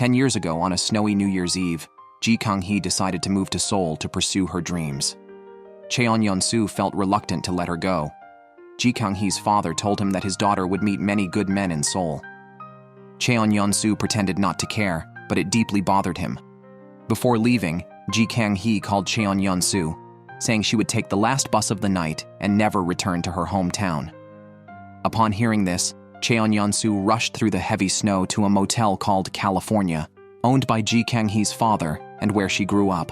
10 years ago, on a snowy New Year's Eve, Kang-hee decided to move to Seoul to pursue her dreams. Cheon-yeon-soo felt reluctant to let her go. Kang-hee's father told him that his daughter would meet many good men in Seoul. Cheon-yeon-soo pretended not to care, but it deeply bothered him. Before leaving, Kang-hee called Cheon-yeon-soo, saying she would take the last bus of the night and never return to her hometown. Upon hearing this, Cheon-yeon-soo rushed through the heavy snow to a motel called California, owned by Kang-hee's father and where she grew up.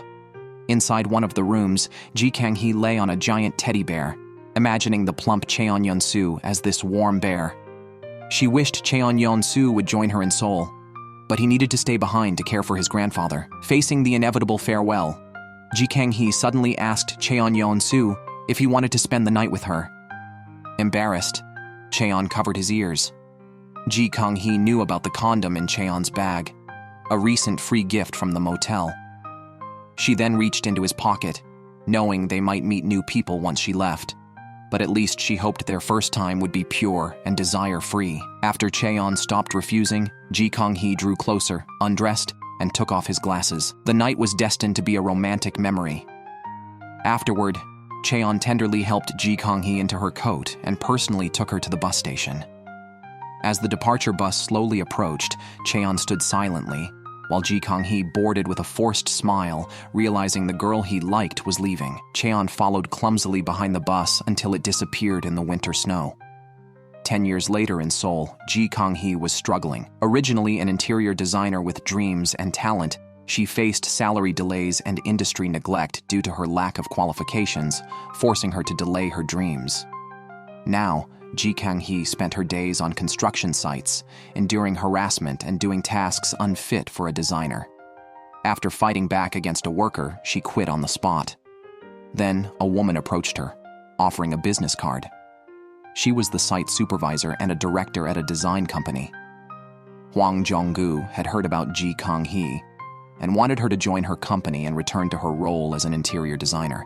Inside one of the rooms, Kang-hee lay on a giant teddy bear, imagining the plump Cheon-yeon-soo as this warm bear. She wished Cheon-yeon-soo would join her in Seoul, but he needed to stay behind to care for his grandfather. Facing the inevitable farewell, Kang-hee suddenly asked Cheon-yeon-soo if he wanted to spend the night with her. Embarrassed, Cheon covered his ears. Kang-hee knew about the condom in Cheon's bag, a recent free gift from the motel. She then reached into his pocket, knowing they might meet new people once she left, but at least she hoped their first time would be pure and desire-free. After Cheon stopped refusing, Kang-hee drew closer, undressed, and took off his glasses. The night was destined to be a romantic memory. Afterward, Cheon tenderly helped Kang-hee into her coat and personally took her to the bus station. As the departure bus slowly approached, Cheon stood silently, while Kang-hee boarded with a forced smile, realizing the girl he liked was leaving. Cheon followed clumsily behind the bus until it disappeared in the winter snow. 10 years later in Seoul, Kang-hee was struggling. Originally an interior designer with dreams and talent, she faced salary delays and industry neglect due to her lack of qualifications, forcing her to delay her dreams. Now, Kang-hee spent her days on construction sites, enduring harassment and doing tasks unfit for a designer. After fighting back against a worker, she quit on the spot. Then, a woman approached her, offering a business card. She was the site supervisor and a director at a design company. Hwang Jong-gu had heard about Kang-hee and wanted her to join her company and return to her role as an interior designer.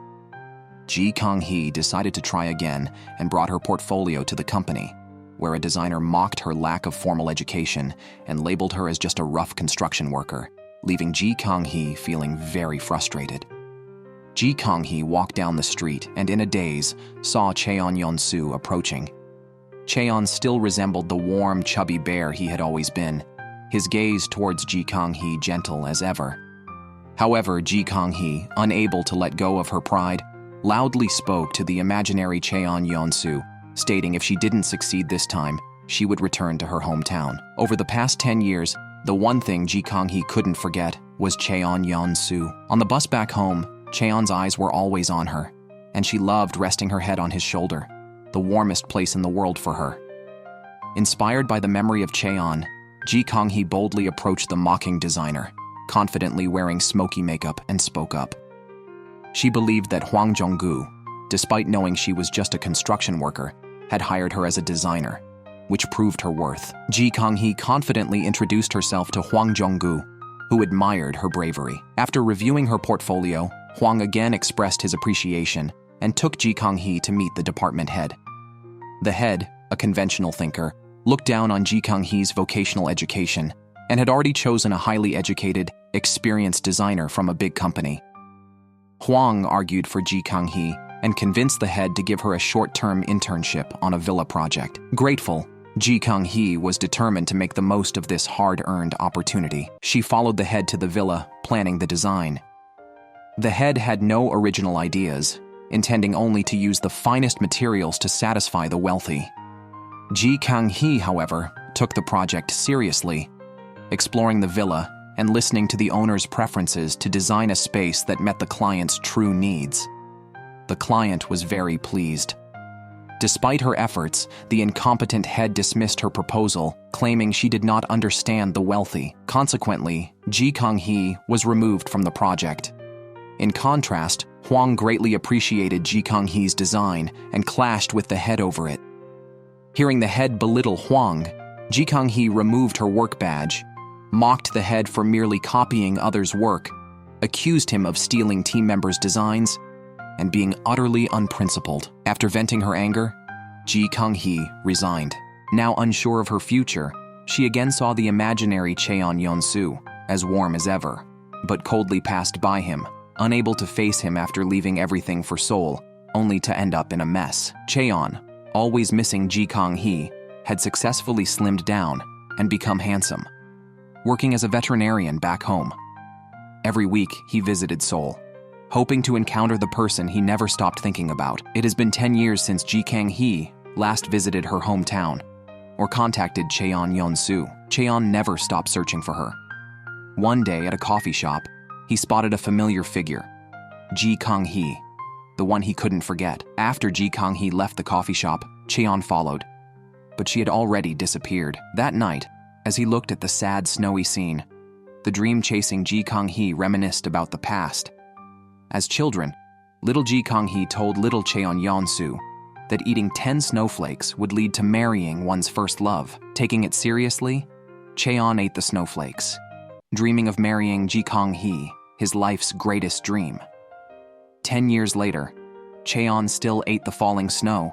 Kang-hee decided to try again and brought her portfolio to the company, where a designer mocked her lack of formal education and labeled her as just a rough construction worker, leaving Kang-hee feeling very frustrated. Kang-hee walked down the street and in a daze saw Cheon-yeon-soo approaching. Cheon still resembled the warm, chubby bear he had always been, his gaze towards Kang-hee gentle as ever. However, Kang-hee, unable to let go of her pride, loudly spoke to the imaginary Cheon-yeon-soo, stating if she didn't succeed this time, she would return to her hometown. Over the past 10 years, the one thing Kang-hee couldn't forget was Cheon-yeon-soo. On the bus back home, Cheon's eyes were always on her, and she loved resting her head on his shoulder, the warmest place in the world for her. Inspired by the memory of Cheon, Kang-hee boldly approached the mocking designer, confidently wearing smoky makeup, and spoke up. She believed that Hwang Jong-gu, despite knowing she was just a construction worker, had hired her as a designer, which proved her worth. Kang-hee confidently introduced herself to Hwang Jong-gu, who admired her bravery. After reviewing her portfolio, Hwang again expressed his appreciation and took Kang-hee to meet the department head. The head, a conventional thinker, looked down on Kang-hee's vocational education and had already chosen a highly educated, experienced designer from a big company. Hwang argued for Kang-hee and convinced the head to give her a short-term internship on a villa project. Grateful, Kang-hee was determined to make the most of this hard-earned opportunity. She followed the head to the villa, planning the design. The head had no original ideas, intending only to use the finest materials to satisfy the wealthy. Kang-hee, however, took the project seriously, exploring the villa and listening to the owner's preferences to design a space that met the client's true needs. The client was very pleased. Despite her efforts, the incompetent head dismissed her proposal, claiming she did not understand the wealthy. Consequently, Kang-hee was removed from the project. In contrast, Hwang greatly appreciated Kang-hee's design and clashed with the head over it. Hearing the head belittle Hwang, Kang-hee removed her work badge, mocked the head for merely copying others' work, accused him of stealing team members' designs, and being utterly unprincipled. After venting her anger, Kang-hee resigned. Now unsure of her future, she again saw the imaginary Cheon-yeon-soo, as warm as ever, but coldly passed by him, unable to face him after leaving everything for Seoul, only to end up in a mess. Cheon, always missing Ji Kang-hee, had successfully slimmed down and become handsome, working as a veterinarian back home. Every week, he visited Seoul, hoping to encounter the person he never stopped thinking about. It has been 10 years since Ji Kang-hee last visited her hometown or contacted Cheon Yeon-soo. Cheon never stopped searching for her. One day at a coffee shop, he spotted a familiar figure, Ji Kang-hee, the one he couldn't forget. After Ji Kang-hee left the coffee shop, Cheon followed, but she had already disappeared. That night, as he looked at the sad, snowy scene, the dream-chasing Ji Kang-hee reminisced about the past. As children, little Ji Kang-hee told little Cheon Yeon-soo that eating 10 snowflakes would lead to marrying one's first love. Taking it seriously, Cheon ate the snowflakes, dreaming of marrying Ji Kang-hee, his life's greatest dream. 10 years later, Cheon still ate the falling snow,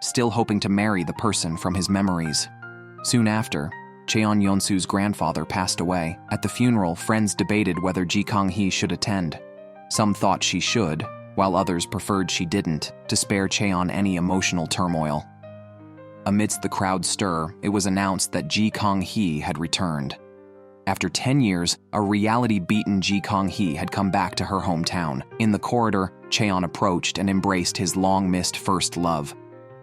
still hoping to marry the person from his memories. Soon after, Cheon Yeon-soo's grandfather passed away. At the funeral, friends debated whether Ji Kang-hee should attend. Some thought she should, while others preferred she didn't, to spare Cheon any emotional turmoil. Amidst the crowd's stir, it was announced that Ji Kang-hee had returned. After 10 years, a reality-beaten Ji Kang-hee had come back to her hometown. In the corridor, Cheon approached and embraced his long-missed first love.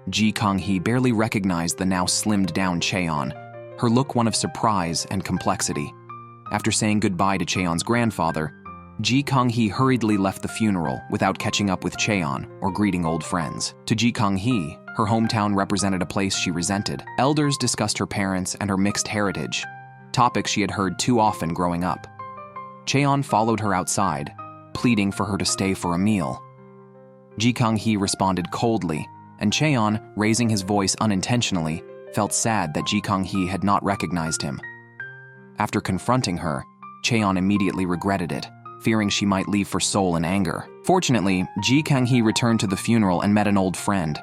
Ji Kang-hee barely recognized the now slimmed-down Cheon, her look one of surprise and complexity. After saying goodbye to Cheon's grandfather, Ji Kang-hee hurriedly left the funeral without catching up with Cheon or greeting old friends. To Ji Kang-hee, her hometown represented a place she resented. Elders discussed her parents and her mixed heritage, topics she had heard too often growing up. Cheon followed her outside, pleading for her to stay for a meal. Ji Kang-hee responded coldly, and Cheon, raising his voice unintentionally, felt sad that Ji Kang-hee had not recognized him. After confronting her, Cheon immediately regretted it, fearing she might leave for Seoul in anger. Fortunately, Ji Kang-hee returned to the funeral and met an old friend.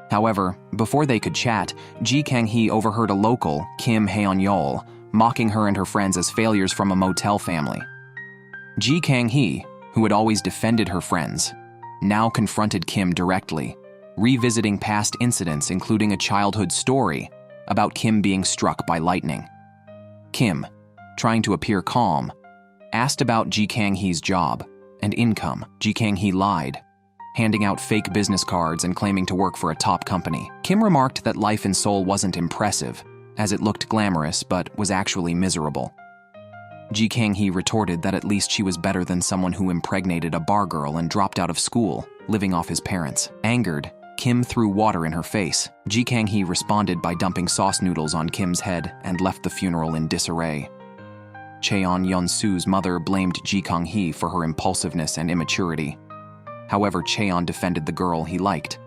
However, before they could chat, Ji Kang-hee overheard a local, Kim Haeon-yeol, mocking her and her friends as failures from a Motel family. Ji Kang-hee, who had always defended her friends, now confronted Kim directly, revisiting past incidents including a childhood story about Kim being struck by lightning. Kim, trying to appear calm, asked about Ji Kang-hee's job and income. Ji Kang-hee lied, handing out fake business cards and claiming to work for a top company. Kim remarked that life in Seoul wasn't impressive, as it looked glamorous but was actually miserable. Ji Kang-hee retorted that at least she was better than someone who impregnated a bar girl and dropped out of school, living off his parents. Angered, Kim threw water in her face. Ji Kang-hee responded by dumping sauce noodles on Kim's head and left the funeral in disarray. Cheon Yeon-soo's mother blamed Ji Kang-hee for her impulsiveness and immaturity. However, Cheon defended the girl he liked,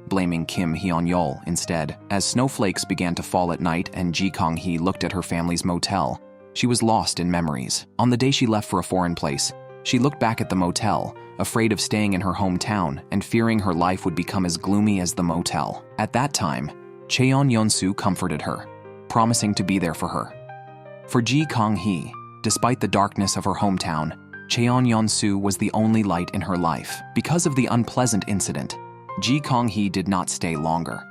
blaming Kim Haeon-yeol instead. As snowflakes began to fall at night and Ji Kang-hee looked at her family's motel, she was lost in memories. On the day she left for a foreign place, she looked back at the motel, afraid of staying in her hometown and fearing her life would become as gloomy as the motel. At that time, Cheon Yeon-soo comforted her, promising to be there for her. For Ji Kang-hee, despite the darkness of her hometown, Cheon Yeon-soo was the only light in her life. Because of the unpleasant incident, Ji Kang-hee did not stay longer.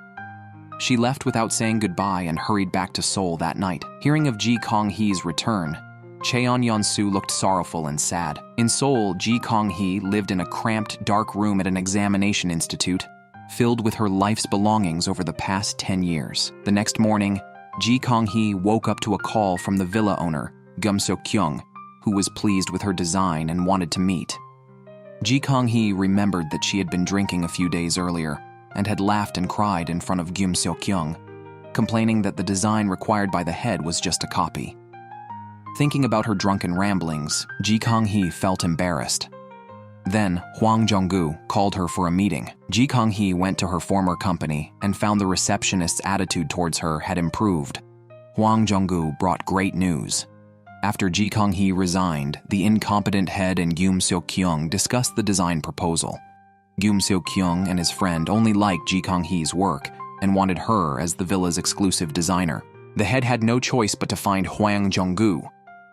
She left without saying goodbye and hurried back to Seoul that night. Hearing of Ji Kang-hee's return, Cheon Yeon-soo looked sorrowful and sad. In Seoul, Ji Kang-hee lived in a cramped, dark room at an examination institute, filled with her life's belongings over the past 10 years. The next morning, Ji Kang-hee woke up to a call from the villa owner, Gum Seok-kyung, who was pleased with her design and wanted to meet. Ji Kang-hee remembered that she had been drinking a few days earlier and had laughed and cried in front of Gum Seok-kyung, complaining that the design required by the head was just a copy. Thinking about her drunken ramblings, Ji Kang-hee felt embarrassed. Then, Hwang Jung-gu called her for a meeting. Ji Kang-hee went to her former company and found the receptionist's attitude towards her had improved. Hwang Jung-gu brought great news. After Ji Kang-hee resigned, the incompetent head and Gum Seok-kyung discussed the design proposal. Gum Seok-kyung and his friend only liked Ji Kang-hee's work and wanted her as the villa's exclusive designer. The head had no choice but to find Hwang Jung-gu,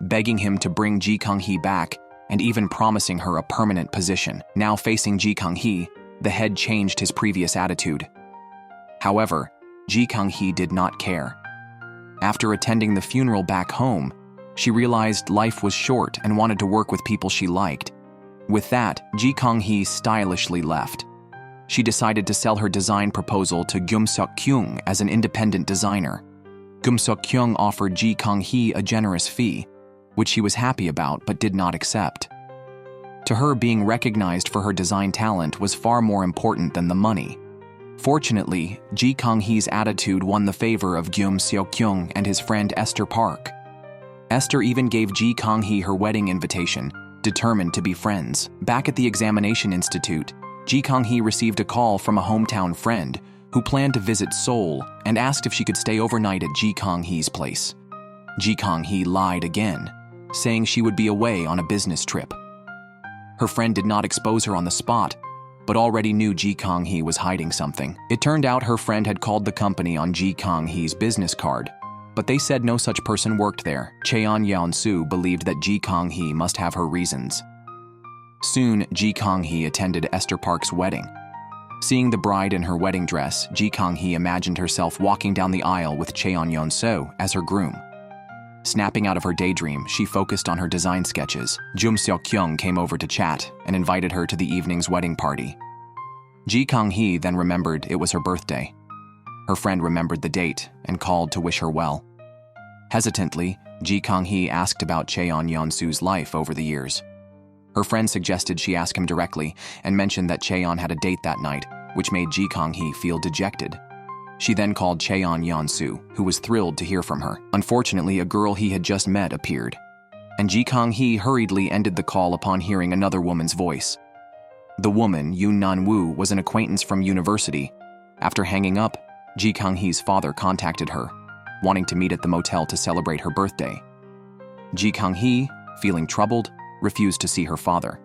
begging him to bring Ji Kang-hee back and even promising her a permanent position. Now facing Ji Kang-hee, the head changed his previous attitude. However, Ji Kang-hee did not care. After attending the funeral back home, she realized life was short and wanted to work with people she liked. With that, Ji Kang-hee stylishly left. She decided to sell her design proposal to Gyum Seok-kyung as an independent designer. Gyum Seok-kyung offered Ji Kang-hee a generous fee, which she was happy about but did not accept. To her, being recognized for her design talent was far more important than the money. Fortunately, Ji Kang-hee's attitude won the favor of Gyum Seok-kyung and his friend Esther Park. Esther even gave Ji Kang-hee her wedding invitation, determined to be friends. Back at the examination institute, Ji Kang-hee received a call from a hometown friend who planned to visit Seoul and asked if she could stay overnight at Ji Kang-hee's place. Ji Kang-hee lied again, saying she would be away on a business trip. Her friend did not expose her on the spot, but already knew Ji Kang-hee was hiding something. It turned out her friend had called the company on Ji Kang-hee's business card, but they said no such person worked there. Cheon Yeon-soo believed that Ji Kang-hee must have her reasons. Soon, Ji Kang-hee attended Esther Park's wedding. Seeing the bride in her wedding dress, Ji Kang-hee imagined herself walking down the aisle with Cheon Yeon-soo as her groom. Snapping out of her daydream, she focused on her design sketches. Gyum Seok-kyung came over to chat and invited her to the evening's wedding party. Ji Kang-hee then remembered it was her birthday. Her friend remembered the date and called to wish her well. Hesitantly, Ji Kang-hee asked about Cheon Yeon-soo's life over the years. Her friend suggested she ask him directly and mentioned that Cheon had a date that night, which made Ji Kang-hee feel dejected. She then called Cheon Yeon-soo, who was thrilled to hear from her. Unfortunately, a girl he had just met appeared, and Ji Kang-hee hurriedly ended the call upon hearing another woman's voice. The woman, Yoon Nan-woo, was an acquaintance from university. After hanging up, Ji Kang-hee's father contacted her, wanting to meet at the motel to celebrate her birthday. Ji Kang-hee, feeling troubled, refused to see her father.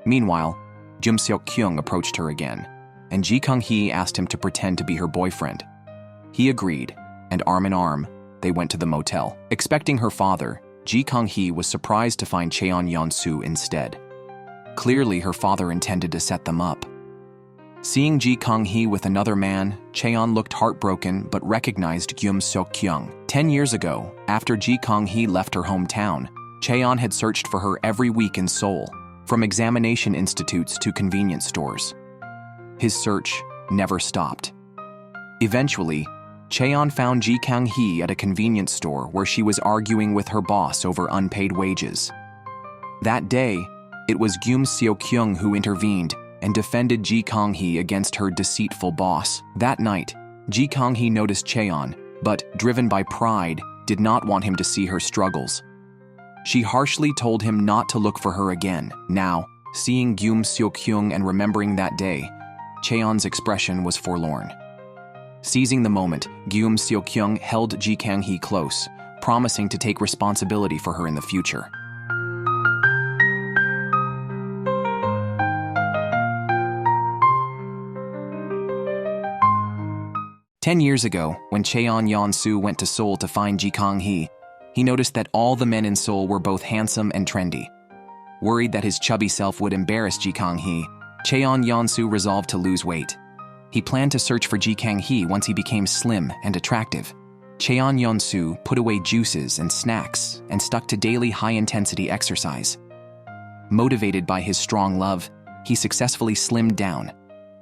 Meanwhile, Gyum Seok-kyung approached her again, and Ji Kang-hee asked him to pretend to be her boyfriend. He agreed, and arm in arm, they went to the motel. Expecting her father, Ji Kang-hee was surprised to find Cheon Yeon-soo instead. Clearly, her father intended to set them up. Seeing Ji Kang-hee with another man, Cheon looked heartbroken but recognized Gyum Seok-kyung. 10 years ago, after Ji Kang-hee left her hometown, Cheon had searched for her every week in Seoul, from examination institutes to convenience stores. His search never stopped. Eventually, Cheon found Ji Kang-hee at a convenience store where she was arguing with her boss over unpaid wages. That day, it was Gyum Seok-kyung who intervened and defended Ji Kang-hee against her deceitful boss. That night, Ji Kang-hee noticed Cheon, but, driven by pride, did not want him to see her struggles. She harshly told him not to look for her again. Now, seeing Gyum Seok-kyung and remembering that day, Cheon's expression was forlorn. Seizing the moment, Gyum Seok-kyung held Ji Kang-hee close, promising to take responsibility for her in the future. "10 years ago, when Cheon Yeon-soo went to Seoul to find Ji Kang-hee, he noticed that all the men in Seoul were both handsome and trendy. Worried that his chubby self would embarrass Ji Kang-hee, Cheon Yeon-soo resolved to lose weight. He planned to search for Ji Kang-hee once he became slim and attractive. Cheon Yeon-soo put away juices and snacks and stuck to daily high-intensity exercise. Motivated by his strong love, he successfully slimmed down.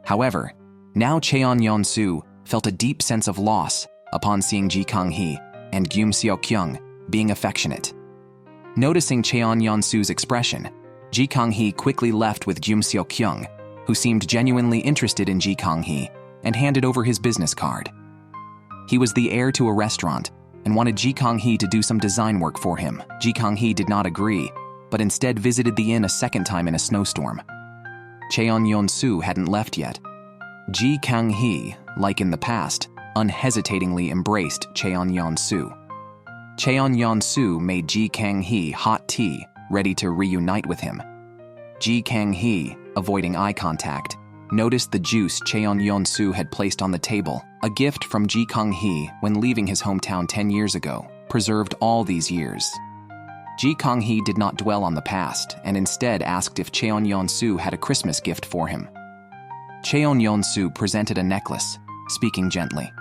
However, now Cheon Yeon-soo felt a deep sense of loss upon seeing Ji Kang-hee and Gyum Seok-kyung being affectionate. Noticing Cheon Yeon-soo's expression, Ji Kang-hee quickly left with Gyum Seok-kyung, who seemed genuinely interested in Ji Kang-hee, and handed over his business card. He was the heir to a restaurant and wanted Ji Kang-hee to do some design work for him. Ji Kang-hee did not agree, but instead visited the inn a second time in a snowstorm. Cheon Yeon-soo hadn't left yet. Ji Kang-hee, like in the past, unhesitatingly embraced Cheon Yeon-soo. Cheon Yeon-soo made Ji Kang-hee hot tea, ready to reunite with him. Ji Kang-hee, avoiding eye contact, noticed the juice Cheon Yeon-soo had placed on the table, a gift from Ji Kang-hee when leaving his hometown 10 years ago, preserved all these years. Ji Kang-hee did not dwell on the past and instead asked if Cheon-yeon-soo had a Christmas gift for him. Cheon-yeon-soo presented a necklace, speaking gently.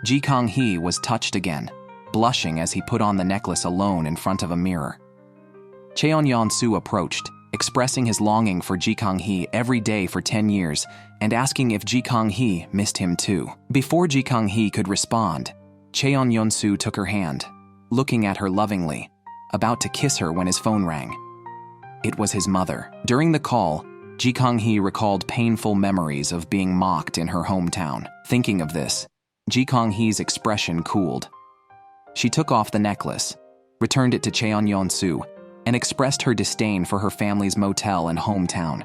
Ji Kang-hee was touched again, blushing as he put on the necklace alone in front of a mirror. Cheon-yeon-soo approached, expressing his longing for Ji Kang-hee every day for 10 years and asking if Ji Kang-hee missed him too. Before Ji Kang-hee could respond, Cheon-yeon-soo took her hand, looking at her lovingly, about to kiss her when his phone rang. It was his mother. During the call, Ji Kang-hee recalled painful memories of being mocked in her hometown. Thinking of this, Ji Kang-hee's expression cooled. She took off the necklace, returned it to Cheon-yeon-soo, and expressed her disdain for her family's motel and hometown.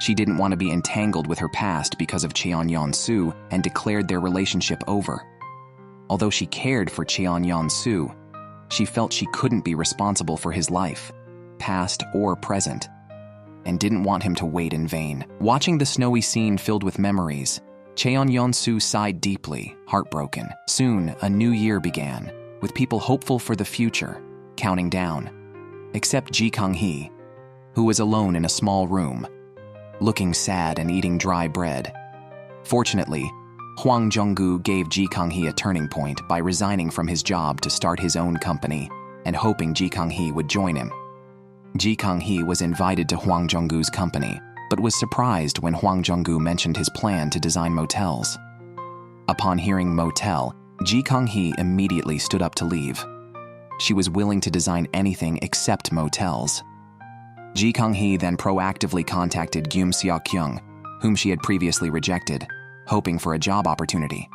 She didn't want to be entangled with her past because of Cheon-yeon-soo and declared their relationship over. Although she cared for Cheon-yeon-soo, she felt she couldn't be responsible for his life, past or present, and didn't want him to wait in vain. Watching the snowy scene filled with memories, Cheon-yeon-soo sighed deeply, heartbroken. Soon, a new year began, with people hopeful for the future, counting down. Except Ji Kang-hee, who was alone in a small room, looking sad and eating dry bread. Fortunately, Hwang Jung-gu gave Ji Kang-hee a turning point by resigning from his job to start his own company and hoping Ji Kang-hee would join him. Ji Kang-hee was invited to Hwang Jung-gu's company, but was surprised when Hwang Jung-gu mentioned his plan to design motels. Upon hearing motel, Ji Kang-hee immediately stood up to leave. She was willing to design anything except motels. Ji Kang-hee then proactively contacted Gyum Seok-kyung, whom she had previously rejected, hoping for a job opportunity.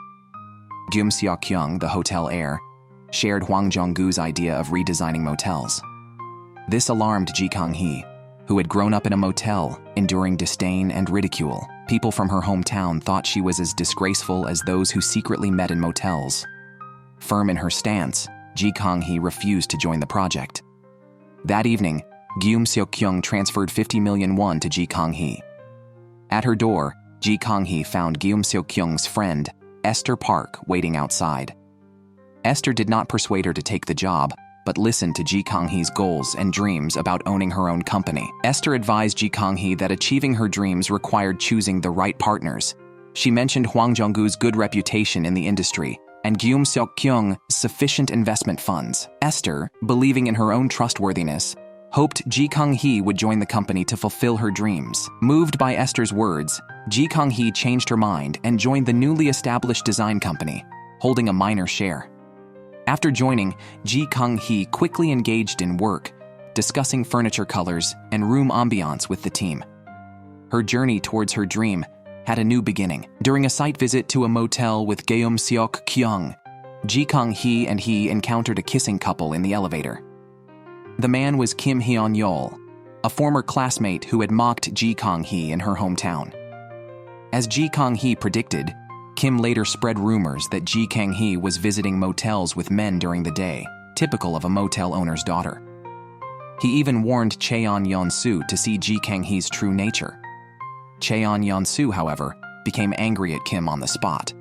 Gyum Seok-kyung, the hotel heir, shared Hwang Jung-gu's idea of redesigning motels. This alarmed Ji Kang-hee, who had grown up in a motel, enduring disdain and ridicule. People from her hometown thought she was as disgraceful as those who secretly met in motels. Firm in her stance, Ji Kang-hee refused to join the project. That evening, Gyum Seok-kyung transferred 50 million won to Ji Kang-hee. At her door, Ji Kang-hee found Gyum Seok-kyung's friend, Esther Park, waiting outside. Esther did not persuade her to take the job, but listened to Ji Kang-hee's goals and dreams about owning her own company. Esther advised Ji Kang-hee that achieving her dreams required choosing the right partners. She mentioned Hwang Jung-gu's good reputation in the industry and Gyum Seok-kyung's sufficient investment funds. Esther, believing in her own trustworthiness, hoped Ji Kang-hee would join the company to fulfill her dreams. Moved by Esther's words, Ji Kang-hee changed her mind and joined the newly established design company, holding a minor share. After joining, Ji Kang-hee quickly engaged in work, discussing furniture colors and room ambiance with the team. Her journey towards her dream had a new beginning. During a site visit to a motel with Gyum Seok-kyung, Ji Kang-hee and he encountered a kissing couple in the elevator. The man was Kim Hyun-yeol, a former classmate who had mocked Ji Kang-hee in her hometown. As Ji Kang-hee predicted, Kim later spread rumors that Ji Kang-hee was visiting motels with men during the day, typical of a motel owner's daughter. He even warned Cheon-yeon-soo to see Ji Kang-hee's true nature. Cheon-yeon-soo, however, became angry at Kim on the spot.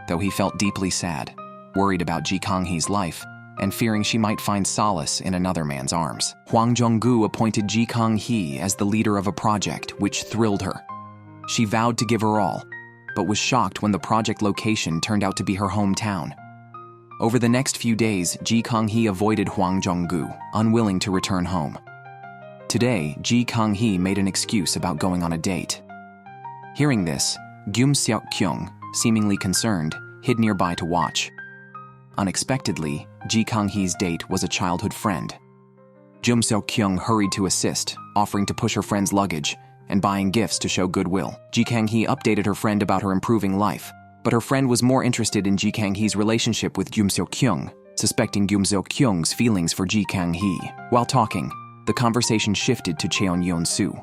Though he felt deeply sad, worried about Ji Kang-hee's life, and fearing she might find solace in another man's arms. Hwang Jung-gu appointed Ji Kang-hee as the leader of a project which thrilled her. She vowed to give her all, but was shocked when the project location turned out to be her hometown. Over the next few days, Ji Kang-hee avoided Hwang Jung-gu, unwilling to return home. Today, Ji Kang-hee made an excuse about going on a date. Hearing this, Gyum Seok-kyung, seemingly concerned, hid nearby to watch. Unexpectedly, Ji Kang-hee's date was a childhood friend. Gyum Seok-kyung hurried to assist, offering to push her friend's luggage and buying gifts to show goodwill. Ji Kang-hee updated her friend about her improving life, but her friend was more interested in Ji Kang-hee's relationship with Gyum Seok-kyung, suspecting Gyum Seok-kyung's feelings for Ji Kang-hee. While talking, the conversation shifted to Cheon-yeon-soo.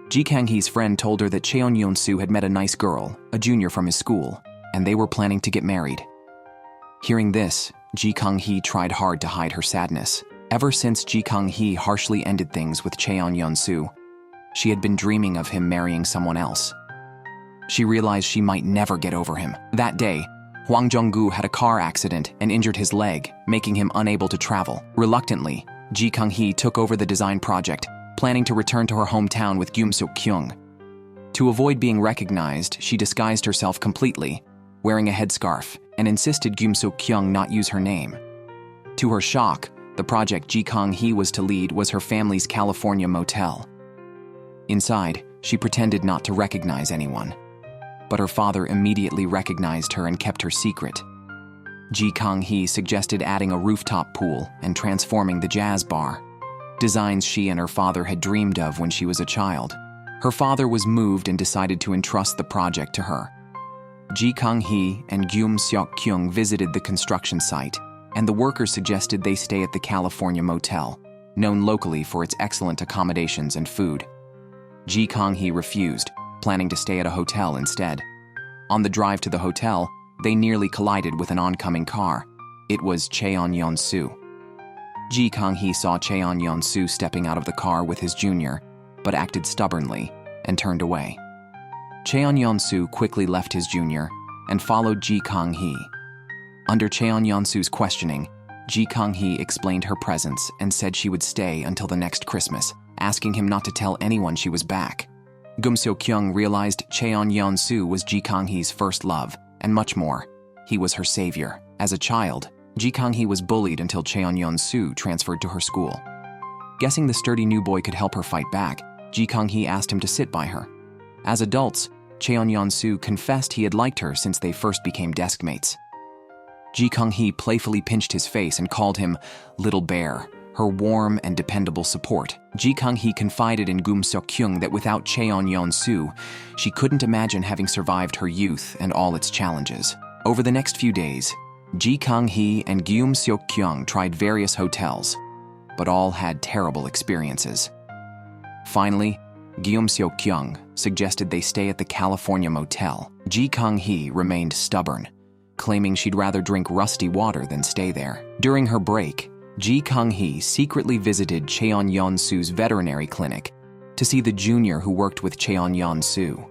Ji Kang-hee's friend told her that Cheon-yeon-soo had met a nice girl, a junior from his school, and they were planning to get married. Hearing this, Ji Kang-hee tried hard to hide her sadness. Ever since Ji Kang-hee harshly ended things with Cheon-yeon-soo, she had been dreaming of him marrying someone else. She realized she might never get over him. That day, Hwang Jung-gu had a car accident and injured his leg, making him unable to travel. Reluctantly, Ji Kang-hee took over the design project, planning to return to her hometown with Gyum Seok-kyung. To avoid being recognized, she disguised herself completely, wearing a headscarf, and insisted Gyum Seok-kyung not use her name. To her shock, the project Ji Kang-hee was to lead was her family's California motel. Inside, she pretended not to recognize anyone. But her father immediately recognized her and kept her secret. Ji Kang-hee suggested adding a rooftop pool and transforming the jazz bar, designs she and her father had dreamed of when she was a child. Her father was moved and decided to entrust the project to her. Ji Kang-hee and Gyum Seok-kyung visited the construction site, and the workers suggested they stay at the California Motel, known locally for its excellent accommodations and food. Ji Kang-hee refused, planning to stay at a hotel instead. On the drive to the hotel, they nearly collided with an oncoming car. It was Cheon-yeon-soo. Ji Kang-hee saw Cheon-yeon-soo stepping out of the car with his junior, but acted stubbornly and turned away. Cheon-yeon-soo quickly left his junior and followed Ji Kang-hee. Under Cheon-yeon-soo's questioning, Ji Kang-hee explained her presence and said she would stay until the next Christmas, asking him not to tell anyone she was back. Gyum Seok-kyung realized Cheon-yeon-soo was Ji Kang-hee's first love, and much more. He was her savior. As a child, Ji Kang-hee was bullied until Cheon-yeon-soo transferred to her school. Guessing the sturdy new boy could help her fight back, Ji Kang-hee asked him to sit by her. As adults, Cheon-yeon-soo confessed he had liked her since they first became deskmates. Ji Kang-hee playfully pinched his face and called him Little Bear, her warm and dependable support. Ji Kang-hee confided in Gyum Seok-kyung that without Cheon-yeon-soo, she couldn't imagine having survived her youth and all its challenges. Over the next few days, Ji Kang-hee and Gyum Seok-kyung tried various hotels, but all had terrible experiences. Finally, Gyum Seok-kyung suggested they stay at the California Motel. Ji Kang-hee remained stubborn, claiming she'd rather drink rusty water than stay there. During her break, Ji Kang-hee secretly visited Cheon-yeon-soo's veterinary clinic to see the junior who worked with Cheon-yeon-soo.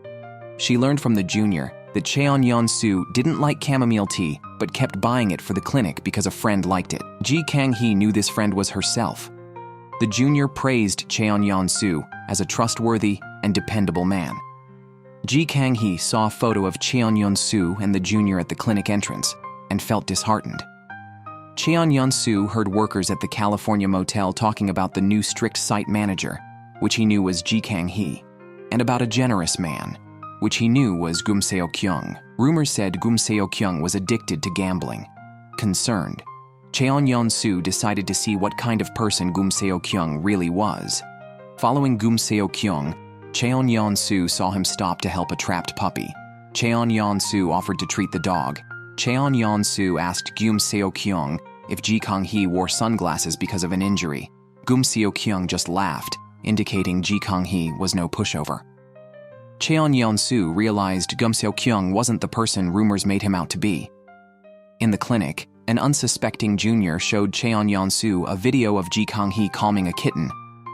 She learned from the junior that Cheon-yeon-soo didn't like chamomile tea but kept buying it for the clinic because a friend liked it. Ji Kang-hee knew this friend was herself. The junior praised Cheon-yeon-soo as a trustworthy and dependable man. Ji Kang-hee saw a photo of Cheon-yeon-soo and the junior at the clinic entrance and felt disheartened. Cheon-yeon-soo heard workers at the California Motel talking about the new strict site manager, which he knew was Ji Kang-hee, and about a generous man, which he knew was Gyum Seok-kyung. Rumors said Gyum Seok-kyung was addicted to gambling. Concerned, Cheon-yeon-soo decided to see what kind of person Gyum Seok-kyung really was. Following Gyum Seok-kyung, Cheon-yeon-soo saw him stop to help a trapped puppy. Cheon-yeon-soo offered to treat the dog. Cheon-yeon-soo asked Gyum Seok-kyung if Ji Kang-hee wore sunglasses because of an injury. Gyum Seok-kyung just laughed, indicating Ji Kang-hee was no pushover. Cheon-yeon-soo realized Gyum Seok-kyung wasn't the person rumors made him out to be. In the clinic, an unsuspecting junior showed Cheon-yeon-soo a video of Ji Kang-hee calming a kitten,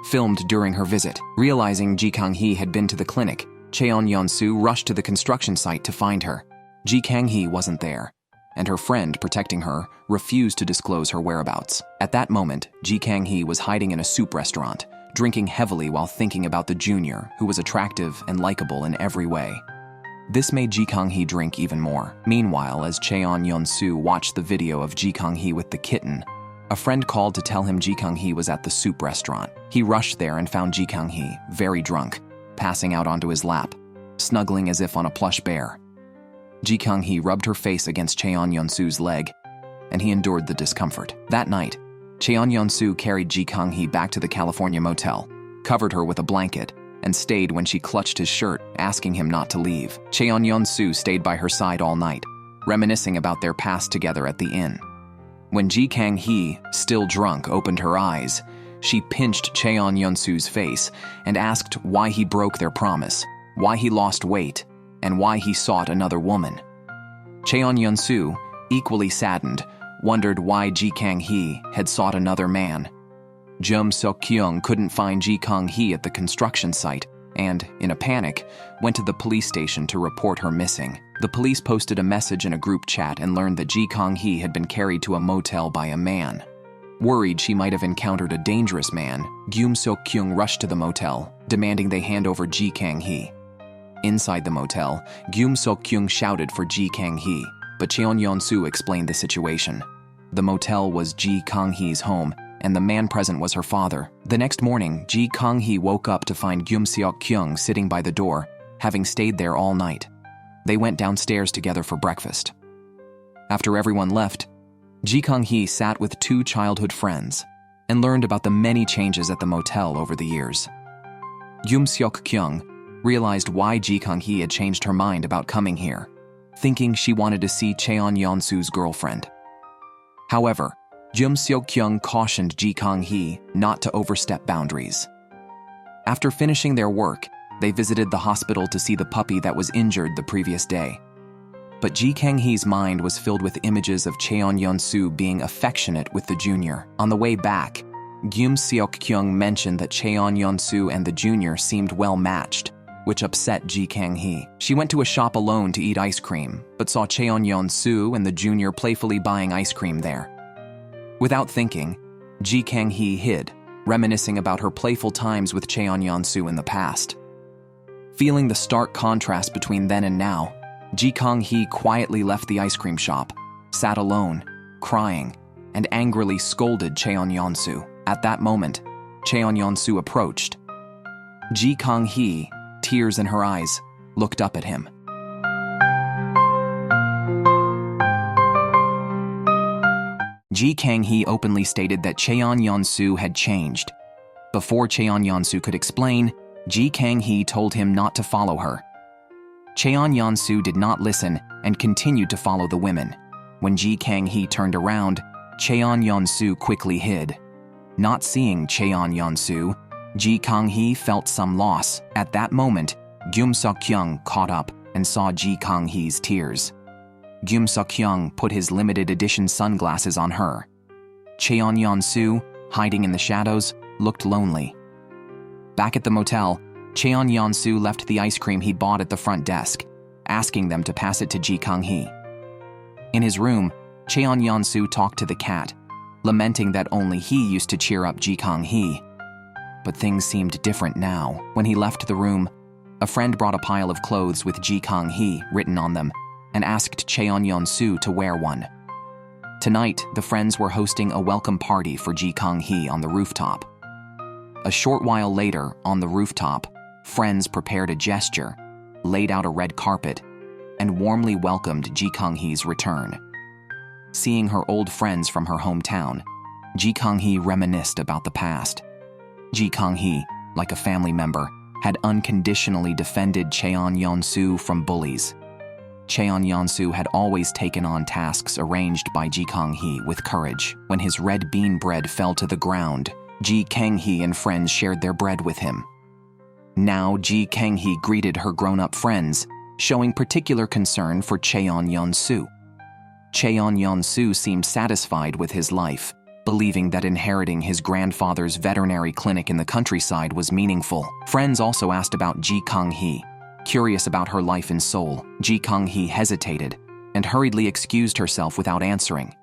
filmed during her visit. Realizing Ji Kang-hee had been to the clinic, Cheon-yeon-soo rushed to the construction site to find her. Ji Kang-hee wasn't there, and her friend protecting her refused to disclose her whereabouts. At that moment, Ji Kang-hee was hiding in a soup restaurant, drinking heavily while thinking about the junior, who was attractive and likable in every way. This made Ji Kang-hee drink even more. Meanwhile, as Cheon-yeon-soo watched the video of Ji Kang-hee with the kitten, a friend called to tell him Ji Kang-hee was at the soup restaurant. He rushed there and found Ji Kang-hee, very drunk, passing out onto his lap, snuggling as if on a plush bear. Ji Kang-hee rubbed her face against Cheon-yeon-soo's leg, and he endured the discomfort. That night, Cheon-yeon-soo carried Ji Kang-hee back to the California Motel, covered her with a blanket, and stayed when she clutched his shirt, asking him not to leave. Cheon-yeon-soo stayed by her side all night, reminiscing about their past together at the inn. When Ji Kang-hee, still drunk, opened her eyes, she pinched Cheon-yeon-soo's face and asked why he broke their promise, why he lost weight, and why he sought another woman. Cheon-yeon-soo, equally saddened, wondered why Ji Kang-hee had sought another man. Gyum Seok-kyung couldn't find Ji Kang-hee at the construction site and, in a panic, went to the police station to report her missing. The police posted a message in a group chat and learned that Kang-hee had been carried to a motel by a man. Worried she might have encountered a dangerous man, Seok-kyung rushed to the motel, demanding they hand over Kang-hee. Inside the motel, Seok-kyung shouted for Kang-hee, but Cheon-yeon-soo explained the situation. The motel was Kang-hee's home, and the man present was her father. The next morning, Kang-hee woke up to find Seok-kyung sitting by the door, having stayed there all night. They went downstairs together for breakfast. After everyone left, Kang-hee sat with two childhood friends and learned about the many changes at the motel over the years. Seok-kyung realized why Kang-hee had changed her mind about coming here, thinking she wanted to see Cheon-yeon-soo's girlfriend. However, Seok-kyung cautioned Kang-hee not to overstep boundaries. After finishing their work, they visited the hospital to see the puppy that was injured the previous day. But Kang-hee's mind was filled with images of Cheon-yeon-soo being affectionate with the junior. On the way back, Seok-kyung mentioned that Cheon-yeon-soo and the junior seemed well matched, which upset Kang-hee. She went to a shop alone to eat ice cream, but saw Cheon-yeon-soo and the junior playfully buying ice cream there. Without thinking, Kang-hee hid, reminiscing about her playful times with Cheon-yeon-soo in the past. Feeling the stark contrast between then and now, Kang-hee quietly left the ice cream shop, sat alone, crying, and angrily scolded Cheon-yeon-soo. At that moment, Cheon-yeon-soo approached. Kang-hee, tears in her eyes, looked up at him. Kang-hee openly stated that Cheon-yeon-soo had changed. Before Cheon-yeon-soo could explain, Kang-hee told him not to follow her. Cheon-yeon-soo did not listen and continued to follow the women. When Kang-hee turned around, Cheon-yeon-soo quickly hid. Not seeing Cheon-yeon-soo, Kang-hee felt some loss. At that moment, Seok-kyung caught up and saw Kang-hee's tears. Seok-kyung put his limited edition sunglasses on her. Cheon-yeon-soo, hiding in the shadows, looked lonely. Back at the motel, Cheon-yeon-soo left the ice cream he bought at the front desk, asking them to pass it to Kang-hee. In his room, Cheon-yeon-soo talked to the cat, lamenting that only he used to cheer up Kang-hee. But things seemed different now. When he left the room, a friend brought a pile of clothes with Kang-hee written on them and asked Cheon-yeon-soo to wear one. Tonight, the friends were hosting a welcome party for Kang-hee on the rooftop. A short while later, on the rooftop, friends prepared a gesture, laid out a red carpet, and warmly welcomed Kang-hee's return. Seeing her old friends from her hometown, Kang-hee reminisced about the past. Kang-hee, like a family member, had unconditionally defended Cheon-yeon-soo from bullies. Cheon-yeon-soo had always taken on tasks arranged by Kang-hee with courage. When his red bean bread fell to the ground, Kang-hee and friends shared their bread with him. Now Kang-hee greeted her grown-up friends, showing particular concern for Cheon-yeon-soo. Cheon-yeon-soo seemed satisfied with his life, believing that inheriting his grandfather's veterinary clinic in the countryside was meaningful. Friends also asked about Kang-hee, curious about her life in Seoul. Kang-hee hesitated and hurriedly excused herself without answering.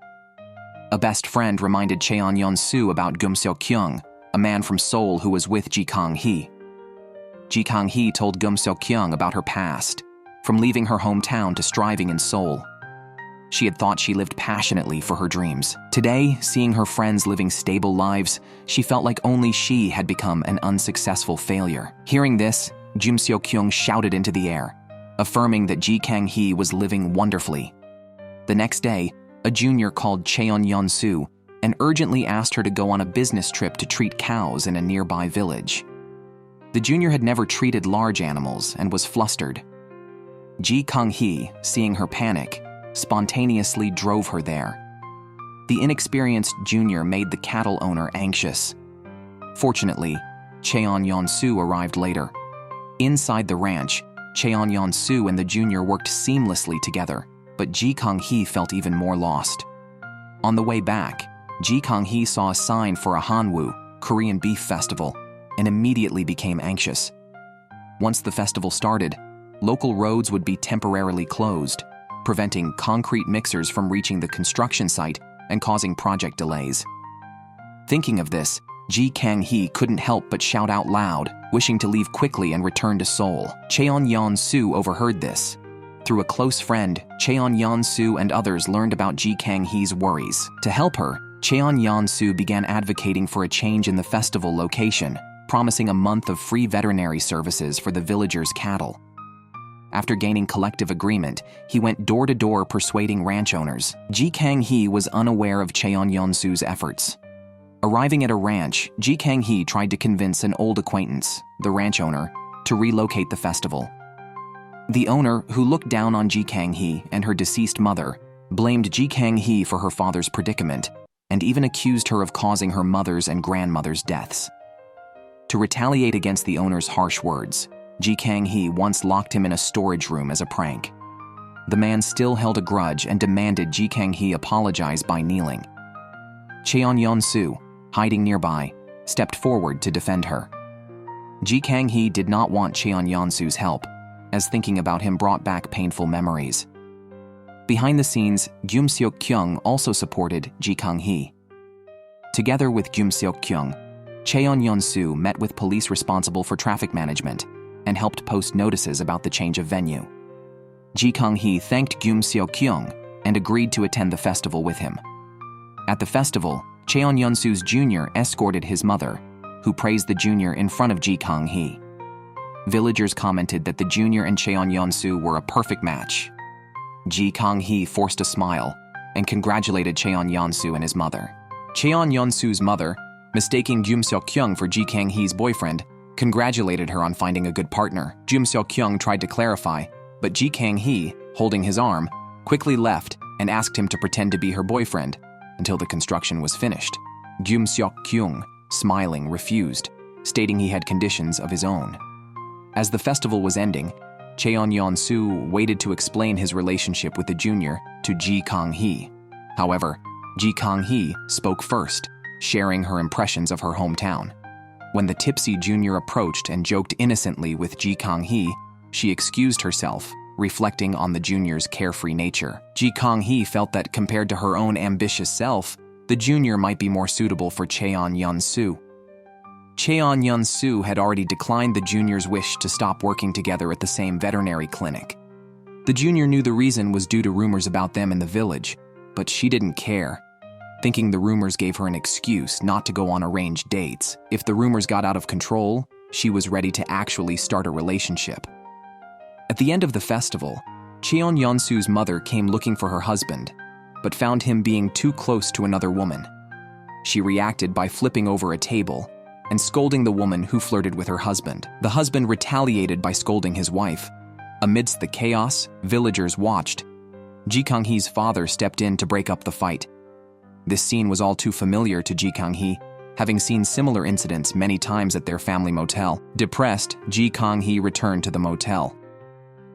A best friend reminded Cheon-yeon-soo about Seok-kyung, a man from Seoul who was with Kang-hee. Kang-hee told Seok-kyung about her past, from leaving her hometown to striving in Seoul. She had thought she lived passionately for her dreams. Today, seeing her friends living stable lives, she felt like only she had become an unsuccessful failure. Hearing this, Seok-kyung shouted into the air, affirming that Kang-hee was living wonderfully. The next day, a junior called Cheon-yeon-soo and urgently asked her to go on a business trip to treat cows in a nearby village. The junior had never treated large animals and was flustered. Kang-hee, seeing her panic, spontaneously drove her there. The inexperienced junior made the cattle owner anxious. Fortunately, Cheon-yeon-soo arrived later. Inside the ranch, Cheon-yeon-soo and the junior worked seamlessly together, but Kang-hee felt even more lost. On the way back, Kang-hee saw a sign for a Hanwoo, Korean beef festival, and immediately became anxious. Once the festival started, local roads would be temporarily closed, preventing concrete mixers from reaching the construction site and causing project delays. Thinking of this, Kang-hee couldn't help but shout out loud, wishing to leave quickly and return to Seoul. Cheon-yeon-soo overheard this. Through a close friend, Cheon-yeon-soo and others learned about Kang-hee's worries. To help her, Cheon-yeon-soo began advocating for a change in the festival location, promising a month of free veterinary services for the villagers' cattle. After gaining collective agreement, he went door to door persuading ranch owners. Kang-hee was unaware of Cheon-yeon-soo's efforts. Arriving at a ranch, Kang-hee tried to convince an old acquaintance, the ranch owner, to relocate the festival. The owner, who looked down on Kang-hee and her deceased mother, blamed Kang-hee for her father's predicament and even accused her of causing her mother's and grandmother's deaths. To retaliate against the owner's harsh words, Kang-hee once locked him in a storage room as a prank. The man still held a grudge and demanded Kang-hee apologize by kneeling. Cheon-yeon-soo, hiding nearby, stepped forward to defend her. Kang-hee did not want Cheon-yeon-soo's help, as thinking about him brought back painful memories. Behind the scenes, Seok-kyung also supported Kang-hee. Together with Seok-kyung, Cheon-yeon-soo met with police responsible for traffic management and helped post notices about the change of venue. Kang-hee thanked Seok-kyung and agreed to attend the festival with him. At the festival, Cheon-yeon-soo's junior escorted his mother, who praised the junior in front of Kang-hee. Villagers commented that the junior and Cheon-yeon-soo were a perfect match. Kang-hee forced a smile and congratulated Cheon-yeon-soo and his mother. Cheon-yeon-soo's mother, mistaking Seok-kyung for Kang-hee's boyfriend, congratulated her on finding a good partner. Seok-kyung tried to clarify, but Kang-hee, holding his arm, quickly left and asked him to pretend to be her boyfriend until the construction was finished. Seok-kyung, smiling, refused, stating he had conditions of his own. As the festival was ending, Cheon-yeon-soo waited to explain his relationship with the junior to Kang-hee. However, Kang-hee spoke first, sharing her impressions of her hometown. When the tipsy junior approached and joked innocently with Kang-hee, she excused herself, reflecting on the junior's carefree nature. Kang-hee felt that compared to her own ambitious self, the junior might be more suitable for Cheon-yeon-soo. Cheon-yeon-soo had already declined the junior's wish to stop working together at the same veterinary clinic. The junior knew the reason was due to rumors about them in the village, but she didn't care, thinking the rumors gave her an excuse not to go on arranged dates. If the rumors got out of control, she was ready to actually start a relationship. At the end of the festival, Cheon-yeon-soo's mother came looking for her husband, but found him being too close to another woman. She reacted by flipping over a table and scolding the woman who flirted with her husband. The husband retaliated by scolding his wife. Amidst the chaos, villagers watched. Kang-hee's father stepped in to break up the fight. This scene was all too familiar to Kang-hee, having seen similar incidents many times at their family motel. Depressed, Kang-hee returned to the motel.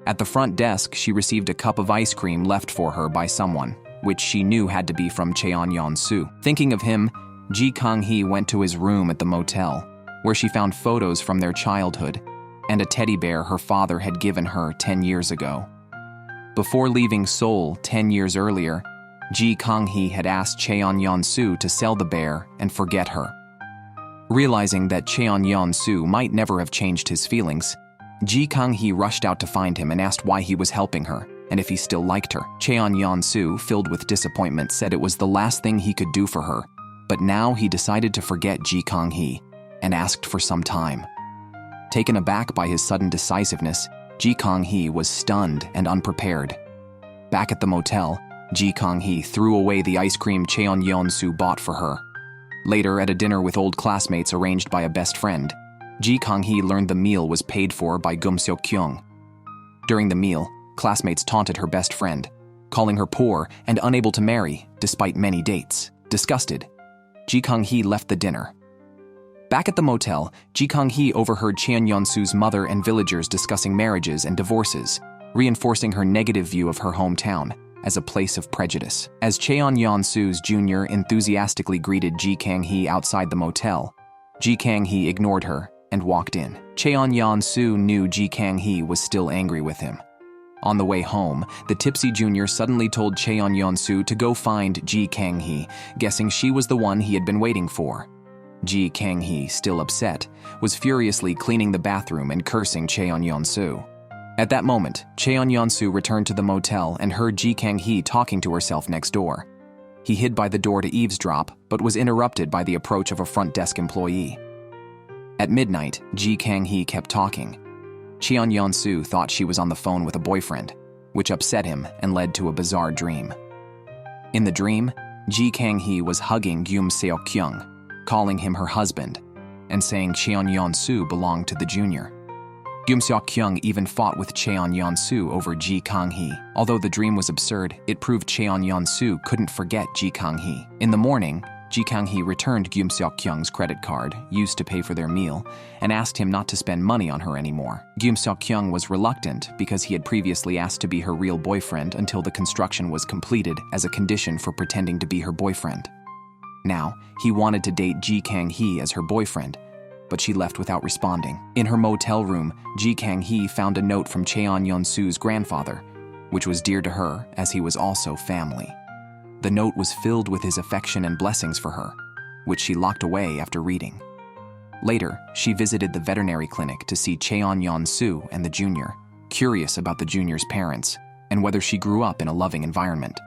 At the front desk, she received a cup of ice cream left for her by someone, which she knew had to be from Cheon-yeon-soo. Thinking of him, Kang-hee went to his room at the motel, where she found photos from their childhood and a teddy bear her father had given her 10 years ago. Before leaving Seoul 10 years earlier, Kang-hee had asked Cheon-yeon-soo to sell the bear and forget her. Realizing that Cheon-yeon-soo might never have changed his feelings, Kang-hee rushed out to find him and asked why he was helping her and if he still liked her. Cheon-yeon-soo, filled with disappointment, said it was the last thing he could do for her, but now he decided to forget Kang-hee and asked for some time. Taken aback by his sudden decisiveness, Kang-hee was stunned and unprepared. Back at the motel, Kang-hee threw away the ice cream Cheon-yeon-soo bought for her. Later, at a dinner with old classmates arranged by a best friend, Kang-hee learned the meal was paid for by Seok-kyung. During the meal, classmates taunted her best friend, calling her poor and unable to marry despite many dates. Disgusted, Kang-hee left the dinner. Back at the motel, Kang-hee overheard Cheon-yeon-soo's mother and villagers discussing marriages and divorces, reinforcing her negative view of her hometown as a place of prejudice. As Cheon-yeon-soo's junior enthusiastically greeted Kang-hee outside the motel, Kang-hee ignored her and walked in. Cheon-yeon-soo knew Ji Kang-hee was still angry with him. On the way home, the tipsy junior suddenly told Cheon-yeon-soo to go find Ji Kang-hee, guessing she was the one he had been waiting for. Ji Kang-hee, still upset, was furiously cleaning the bathroom and cursing Cheon-yeon-soo. At that moment, Cheon-yeon-soo returned to the motel and heard Ji Kang-hee talking to herself next door. He hid by the door to eavesdrop, but was interrupted by the approach of a front desk employee. At midnight, Ji Kang-hee kept talking. Cheon-yeon-soo thought she was on the phone with a boyfriend, which upset him and led to a bizarre dream. In the dream, Ji Kang-hee was hugging Gyum Seok-kyung, calling him her husband, and saying Cheon-yeon-soo belonged to the junior. Gyum Seok-kyung even fought with Cheon-yeon-soo over Ji Kang-hee. Although the dream was absurd, it proved Cheon-yeon-soo couldn't forget Ji Kang-hee. In the morning, Ji Kang-hee returned Gyum Seok-kyung's credit card, used to pay for their meal, and asked him not to spend money on her anymore. Gyum Seok-kyung was reluctant because he had previously asked to be her real boyfriend until the construction was completed as a condition for pretending to be her boyfriend. Now, he wanted to date Ji Kang-hee as her boyfriend, but she left without responding. In her motel room, Ji Kang-hee found a note from Cheon-yeon-soo's grandfather, which was dear to her as he was also family. The note was filled with his affection and blessings for her, which she locked away after reading. Later, she visited the veterinary clinic to see Cheon-yeon-soo and the junior, curious about the junior's parents and whether she grew up in a loving environment.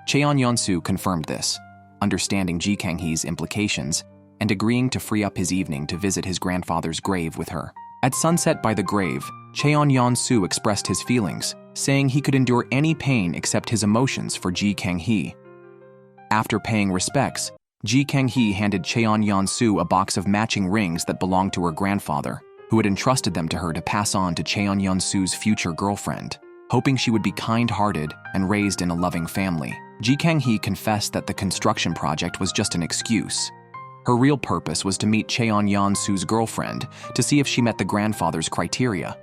Cheon-yeon-soo confirmed this, understanding Ji Kang-hee's implications and agreeing to free up his evening to visit his grandfather's grave with her. At sunset by the grave, Cheon-yeon-soo expressed his feelings, saying he could endure any pain except his emotions for Ji Kang-hee. After paying respects, Ji Kang-hee handed Cheon-yeon-soo a box of matching rings that belonged to her grandfather, who had entrusted them to her to pass on to Cheon-yeon-soo's future girlfriend, hoping she would be kind-hearted and raised in a loving family. Ji Kang-hee confessed that the construction project was just an excuse. Her real purpose was to meet Cheon-yeon-soo's girlfriend to see if she met the grandfather's criteria.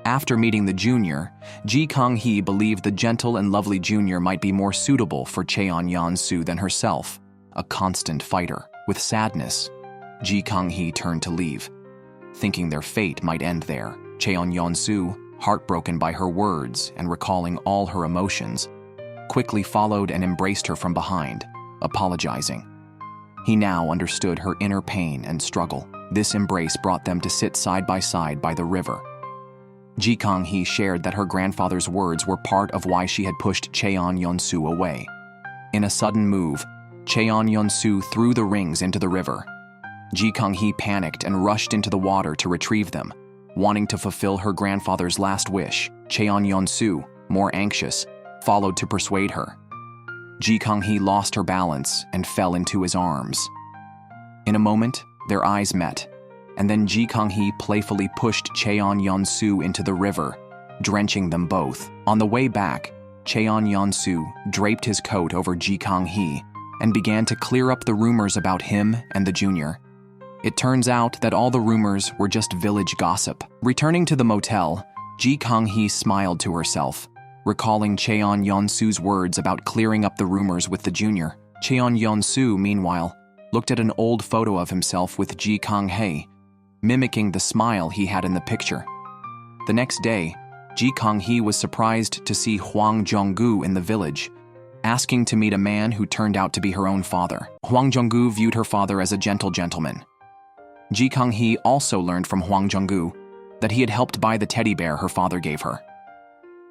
After meeting the junior, Ji Kang-hee believed the gentle and lovely junior might be more suitable for Cheon-yeon-soo than herself, a constant fighter. With sadness, Ji Kang-hee turned to leave, thinking their fate might end there. Cheon-yeon-soo, heartbroken by her words and recalling all her emotions, quickly followed and embraced her from behind, apologizing. He now understood her inner pain and struggle. This embrace brought them to sit side by the river. Ji Kang-hee shared that her grandfather's words were part of why she had pushed Cheon-yeon-soo away. In a sudden move, Cheon-yeon-soo threw the rings into the river. Ji Kang-hee panicked and rushed into the water to retrieve them, wanting to fulfill her grandfather's last wish. Cheon-yeon-soo, more anxious, followed to persuade her. Ji Kang-hee lost her balance and fell into his arms. In a moment, their eyes met, and then Ji Kang-hee playfully pushed Cheon-yeon-soo into the river, drenching them both. On the way back, Cheon-yeon-soo draped his coat over Ji Kang-hee and began to clear up the rumors about him and the junior. It turns out that all the rumors were just village gossip. Returning to the motel, Ji Kang-hee smiled to herself, recalling Cheon-yeon-soo's words about clearing up the rumors with the junior. Cheon-yeon-soo, meanwhile, looked at an old photo of himself with Ji Kang-hee, mimicking the smile he had in the picture. The next day, Ji Kang-hee was surprised to see Hwang Jong-gu in the village, asking to meet a man who turned out to be her own father. Hwang Jong-gu viewed her father as a gentle gentleman. Ji Kang-hee also learned from Hwang Jong-gu that he had helped buy the teddy bear her father gave her.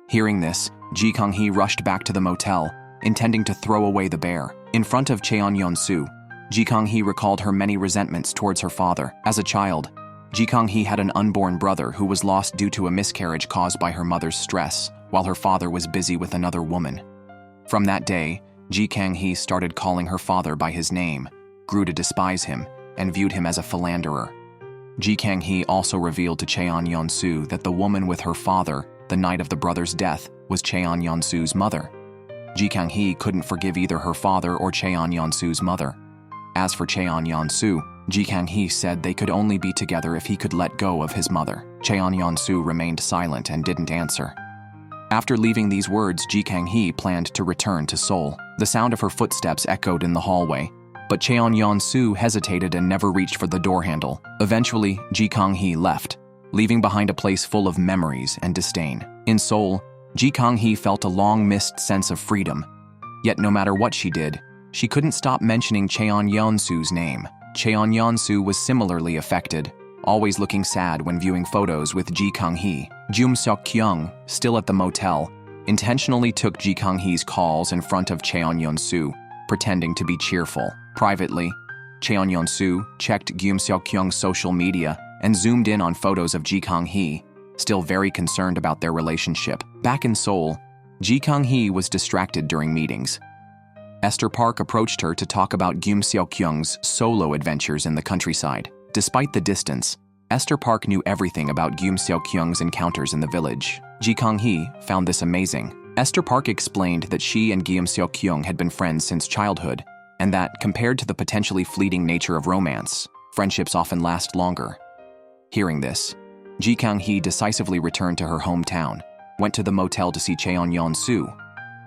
Hearing this, Ji Kang-hee rushed back to the motel, intending to throw away the bear. In front of Cheon-yeon-soo, Ji Kang-hee recalled her many resentments towards her father. As a child, Ji Kang-hee had an unborn brother who was lost due to a miscarriage caused by her mother's stress, while her father was busy with another woman. From that day, Ji Kang-hee started calling her father by his name, grew to despise him, and viewed him as a philanderer. Ji Kang-hee also revealed to Cheon-yeon-soo that the woman with her father, the night of the brother's death, was Cheon-yeon-soo's mother. Ji Kang-hee couldn't forgive either her father or Cheon-yeon-soo's mother. As for Cheon-yeon-soo, Ji Kang-hee said they could only be together if he could let go of his mother. Cheon-yeon-soo remained silent and didn't answer. After leaving these words, Ji Kang-hee planned to return to Seoul. The sound of her footsteps echoed in the hallway, but Cheon-yeon-soo hesitated and never reached for the door handle. Eventually, Ji Kang-hee left, leaving behind a place full of memories and disdain. In Seoul, Ji Kang-hee felt a long-missed sense of freedom. Yet no matter what she did, she couldn't stop mentioning Cheon-yeon-soo's name. Cheon-yeon-soo was similarly affected, always looking sad when viewing photos with Ji Kang-hee. Jum Seok-kyung, still at the motel, intentionally took Ji Kang-hee's calls in front of Cheon-yeon-soo, pretending to be cheerful. Privately, Cheon-yeon-soo checked Jum Seok-kyung's social media and zoomed in on photos of Ji Kang-hee, still very concerned about their relationship. Back in Seoul, Ji Kang-hee was distracted during meetings. Esther Park approached her to talk about Jum Seok-kyung's solo adventures in the countryside. Despite the distance, Esther Park knew everything about Jum Seok-kyung's encounters in the village. Ji Kang-hee found this amazing. Esther Park explained that she and Jum Seok-kyung had been friends since childhood, and that, compared to the potentially fleeting nature of romance, friendships often last longer. Hearing this, Ji Kang-hee decisively returned to her hometown, went to the motel to see Cheon-yeon-soo,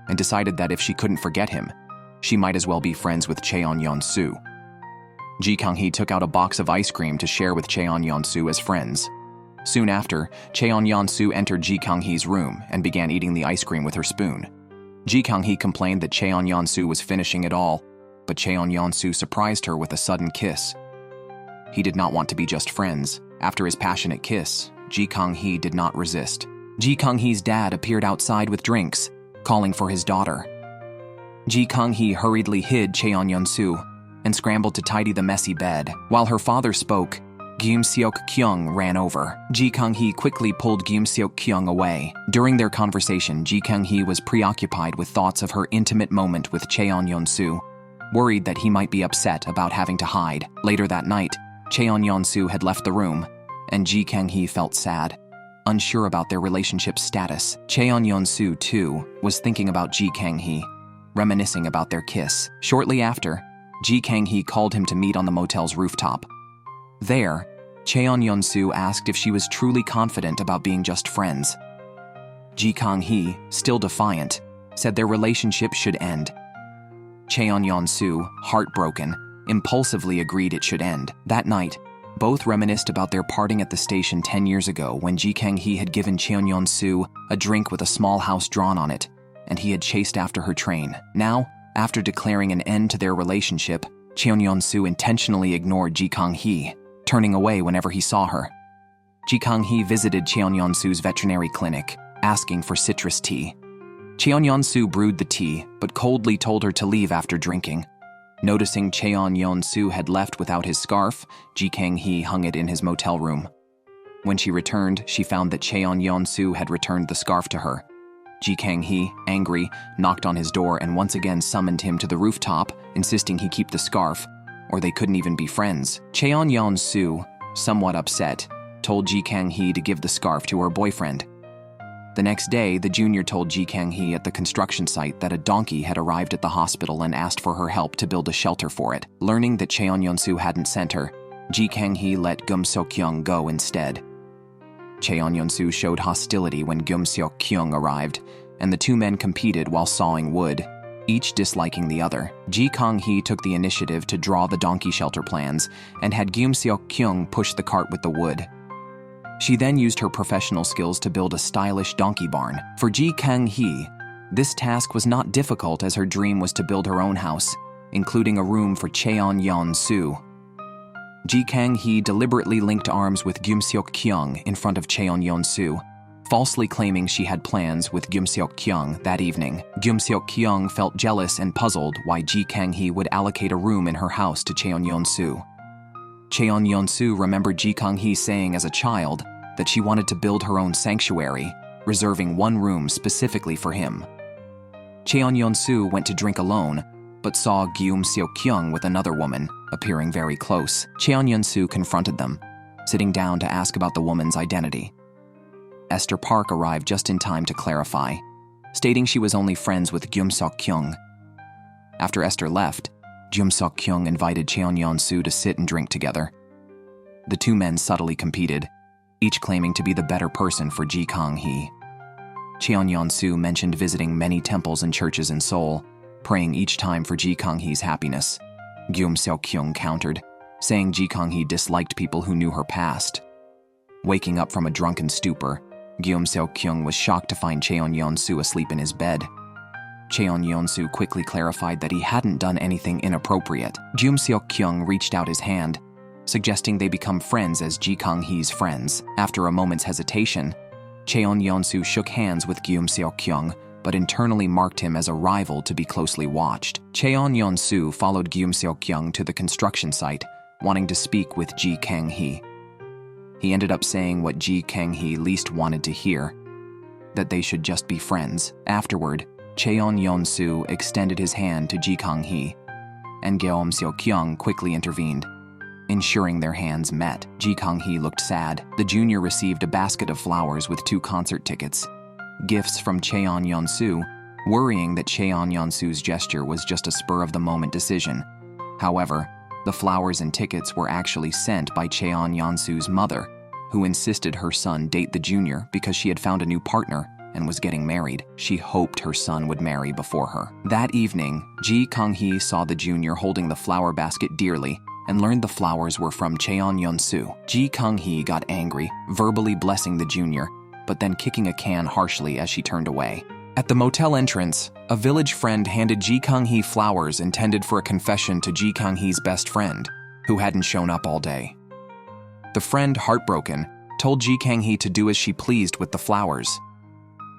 and decided that if she couldn't forget him, she might as well be friends with Cheon-yeon-soo. Ji Kang-hee took out a box of ice cream to share with Cheon-yeon-soo as friends. Soon after, Cheon-yeon-soo entered Ji Kang-hee's room and began eating the ice cream with her spoon. Ji Kang-hee complained that Cheon-yeon-soo was finishing it all, but Cheon-yeon-soo surprised her with a sudden kiss. He did not want to be just friends. After his passionate kiss, Ji Kang-hee did not resist. Ji Kang-hee's dad appeared outside with drinks, calling for his daughter. Ji Kang-hee hurriedly hid Cheon-yeon-soo and scrambled to tidy the messy bed. While her father spoke, Jum Seok-kyung ran over. Ji Kang-hee quickly pulled Jum Seok-kyung away. During their conversation, Ji Kang-hee was preoccupied with thoughts of her intimate moment with Cheon-yeon-soo, worried that he might be upset about having to hide. Later that night, Cheon-yeon-soo had left the room, and Ji Kang-hee felt sad, unsure about their relationship's status. Cheon-yeon-soo, too, was thinking about Ji Kang-hee, reminiscing about their kiss. Shortly after, Ji Kang-hee called him to meet on the motel's rooftop. There, Cheon-yeon-soo asked if she was truly confident about being just friends. Ji Kang-hee, still defiant, said their relationship should end. Cheon-yeon-soo, heartbroken, impulsively agreed it should end. That night, both reminisced about their parting at the station 10 years ago when Ji Kang-hee had given Cheon-yeon-soo a drink with a small house drawn on it, and he had chased after her train. Now, after declaring an end to their relationship, Cheon-yeon-soo intentionally ignored Ji Kang-hee, turning away whenever he saw her. Ji Kang-hee visited Cheon-yeon-soo's veterinary clinic, asking for citrus tea. Cheon-yeon-soo brewed the tea, but coldly told her to leave after drinking. Noticing Cheon-yeon-soo had left without his scarf, Ji Kang-hee hung it in his motel room. When she returned, she found that Cheon-yeon-soo had returned the scarf to her. Ji Kang-hee, angry, knocked on his door and once again summoned him to the rooftop, insisting he keep the scarf, or they couldn't even be friends. Cheon-yeon-soo, somewhat upset, told Ji Kang-hee to give the scarf to her boyfriend. The next day, the junior told Ji Kang-hee at the construction site that a donkey had arrived at the hospital and asked for her help to build a shelter for it. Learning that Cheon-yeon-soo hadn't sent her, Ji Kang-hee let Jum Seok-kyung go instead. Cheon-yeon-soo showed hostility when Jum Seok-kyung arrived, and the two men competed while sawing wood, each disliking the other. Ji Kang-hee took the initiative to draw the donkey shelter plans and had Jum Seok-kyung push the cart with the wood. She then used her professional skills to build a stylish donkey barn. For Ji Kang-hee, this task was not difficult as her dream was to build her own house, including a room for Cheon-yeon-soo. Ji Kang-hee deliberately linked arms with Jum Seok-kyung in front of Cheon-yeon-soo, falsely claiming she had plans with Jum Seok-kyung that evening. Jum Seok-kyung felt jealous and puzzled why Ji Kang-hee would allocate a room in her house to Cheon-yeon-soo. Cheon-yeon-soo remembered Ji Kang-hee saying as a child that she wanted to build her own sanctuary, reserving one room specifically for him. Cheon-yeon-soo went to drink alone, but saw Jum Seok-kyung with another woman, appearing very close. Cheon-yeon-soo confronted them, sitting down to ask about the woman's identity. Esther Park arrived just in time to clarify, stating she was only friends with Jum Seok-kyung. After Esther left, Jum Seok-kyung invited Cheon-yeon-soo to sit and drink together. The two men subtly competed, each claiming to be the better person for Ji Kang-hee. Cheon-yeon-soo mentioned visiting many temples and churches in Seoul, praying each time for Ji Kang-hee's happiness. Gyum Seok-kyung countered, saying Ji Kang-hee disliked people who knew her past. Waking up from a drunken stupor, Gyum Seok-kyung was shocked to find Cheon Yeon-soo asleep in his bed. Cheon Yeon-soo quickly clarified that he hadn't done anything inappropriate. Gyum Seok-kyung reached out his hand, suggesting they become friends as Ji Kang-hee's friends. After a moment's hesitation, Cheon Yeon-soo shook hands with Gyum Seok-kyung, but internally marked him as a rival to be closely watched. Cheon Yeon-soo followed Gyum Seok-kyung to the construction site, wanting to speak with Ji Kang-hee. He ended up saying what Ji Kang-hee least wanted to hear, that they should just be friends. Afterward, Cheon Yeon-soo extended his hand to Ji Kang-hee, and Gyum Seok-kyung quickly intervened, ensuring their hands met. Ji Kang-hee looked sad. The junior received a basket of flowers with 2 concert tickets, gifts from Cheon Yeon-soo, worrying that Cheon Yeon-soo's gesture was just a spur-of-the-moment decision. However, the flowers and tickets were actually sent by Cheon Yeon-soo's mother, who insisted her son date the junior because she had found a new partner and was getting married. She hoped her son would marry before her. That evening, Ji Kang-hee saw the junior holding the flower basket dearly and learned the flowers were from Cheon Yeon-soo. Ji Kang-hee got angry, verbally blessing the junior, but then kicking a can harshly as she turned away. At the motel entrance, a village friend handed Ji Kang-hee flowers intended for a confession to Ji Kang-hee's best friend, who hadn't shown up all day. The friend, heartbroken, told Ji Kang-hee to do as she pleased with the flowers.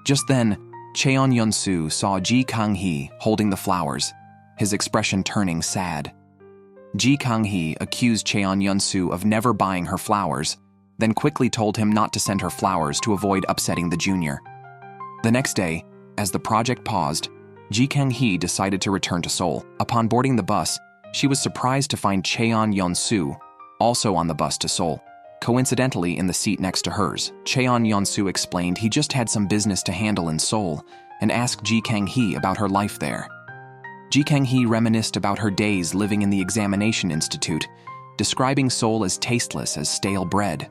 Just then, Cheon Yeon-soo saw Ji Kang-hee holding the flowers, his expression turning sad. Ji Kang-hee accused Cheon Yeon-soo of never buying her flowers, then quickly told him not to send her flowers to avoid upsetting the junior. The next day, as the project paused, Ji Kang-hee decided to return to Seoul. Upon boarding the bus, she was surprised to find Cheon Yeon-soo also on the bus to Seoul, coincidentally in the seat next to hers. Cheon Yeon-soo explained he just had some business to handle in Seoul and asked Ji Kang-hee about her life there. Ji Kang-hee reminisced about her days living in the examination institute, describing Seoul as tasteless as stale bread.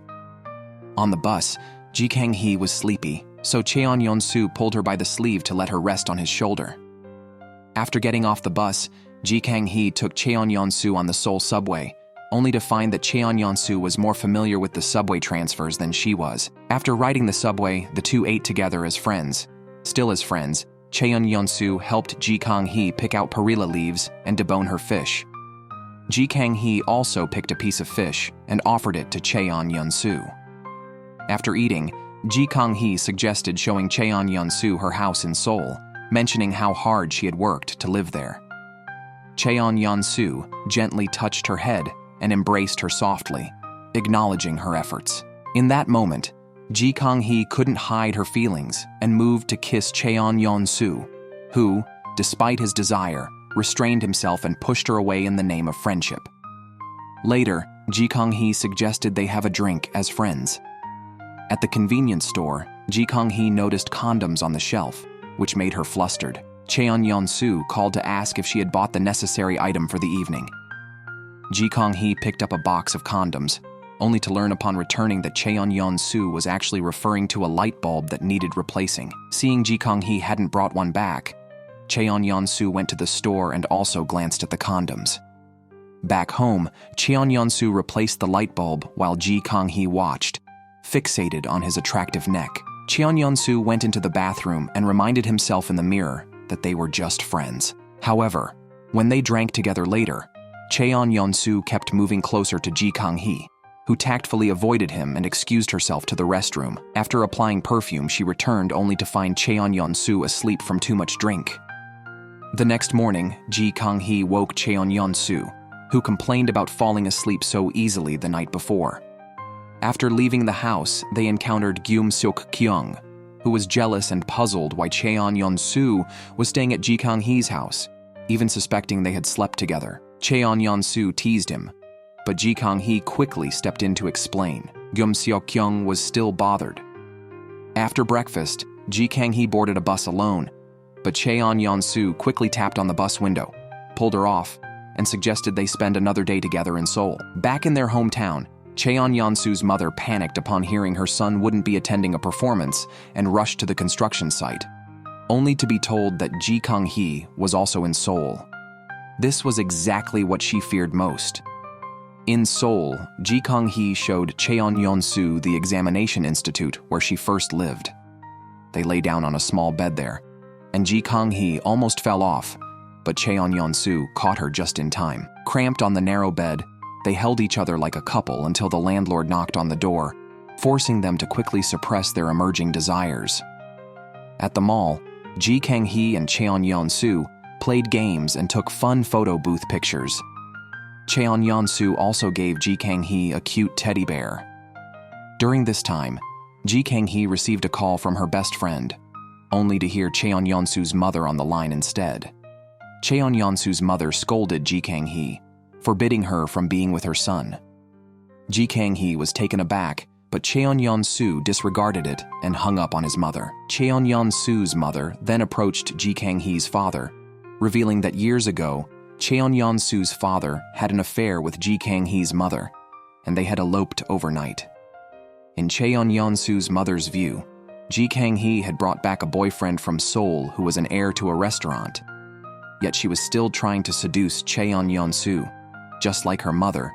On the bus, Ji Kang-hee was sleepy, so Cheon Yeon-soo pulled her by the sleeve to let her rest on his shoulder. After getting off the bus, Ji Kang-hee took Cheon Yeon-soo on the Seoul subway, only to find that Cheon Yeon-soo was more familiar with the subway transfers than she was. After riding the subway, the two ate together as friends. Still as friends, Cheon Yeon-soo helped Ji Kang-hee pick out perilla leaves and debone her fish. Ji Kang-hee also picked a piece of fish and offered it to Cheon Yeon-soo. After eating, Ji Kang-hee suggested showing Cheon Yeon-soo her house in Seoul, mentioning how hard she had worked to live there. Cheon Yeon-soo gently touched her head and embraced her softly, acknowledging her efforts. In that moment, Ji Kang-hee couldn't hide her feelings and moved to kiss Cheon Yeon-soo, who, despite his desire, restrained himself and pushed her away in the name of friendship. Later, Ji Kang-hee suggested they have a drink as friends. At the convenience store, Ji Kang-hee noticed condoms on the shelf, which made her flustered. Cheon Yeon-soo called to ask if she had bought the necessary item for the evening. Ji Kang-hee picked up a box of condoms, only to learn upon returning that Cheon Yeon-soo was actually referring to a light bulb that needed replacing. Seeing Ji Kang-hee hadn't brought one back, Cheon Yeon-soo went to the store and also glanced at the condoms. Back home, Cheon Yeon-soo replaced the light bulb while Ji Kang-hee watched, fixated on his attractive neck. Cheon Yeon-soo went into the bathroom and reminded himself in the mirror that they were just friends. However, when they drank together later, Cheon Yeon-soo kept moving closer to Ji Kang-hee, who tactfully avoided him and excused herself to the restroom. After applying perfume, she returned only to find Cheon Yeon-soo asleep from too much drink. The next morning, Ji Kang-hee woke Cheon Yeon-soo, who complained about falling asleep so easily the night before. After leaving the house, they encountered Gyum Seok-kyung, who was jealous and puzzled why Cheon Yeon-soo was staying at Ji Kang-hee's house, even suspecting they had slept together. Cheon Yeon-soo teased him, but Ji Kang-hee quickly stepped in to explain. Gyum Seok-kyung was still bothered. After breakfast, Ji Kang-hee boarded a bus alone, but Cheon Yeon-soo quickly tapped on the bus window, pulled her off, and suggested they spend another day together in Seoul. Back in their hometown, Cheon Yeon-soo's mother panicked upon hearing her son wouldn't be attending a performance and rushed to the construction site, only to be told that Ji Kang-hee was also in Seoul. This was exactly what she feared most. In Seoul, Kang-hee showed Cheon-yeon-soo the examination institute where she first lived. They lay down on a small bed there, and Kang-hee almost fell off, but Cheon-yeon-soo caught her just in time. Cramped on the narrow bed, they held each other like a couple until the landlord knocked on the door, forcing them to quickly suppress their emerging desires. At the mall, Kang-hee and Cheon-yeon-soo played games and took fun photo booth pictures. Cheon-yeon-soo also gave Kang-hee a cute teddy bear. During this time, Kang-hee received a call from her best friend, only to hear Cheon-yeon-soo's mother on the line instead. Cheon-yeon-soo's mother scolded Kang-hee, forbidding her from being with her son. Kang-hee was taken aback, but Cheon-yeon-soo disregarded it and hung up on his mother. Cheon-yeon-soo's mother then approached Kang-hee's father, revealing that years ago, Cheon-yeon-soo's father had an affair with Kang-hee's mother, and they had eloped overnight. In Cheon-yeon-soo's mother's view, Kang-hee had brought back a boyfriend from Seoul who was an heir to a restaurant. Yet she was still trying to seduce Cheon-yeon-soo, just like her mother,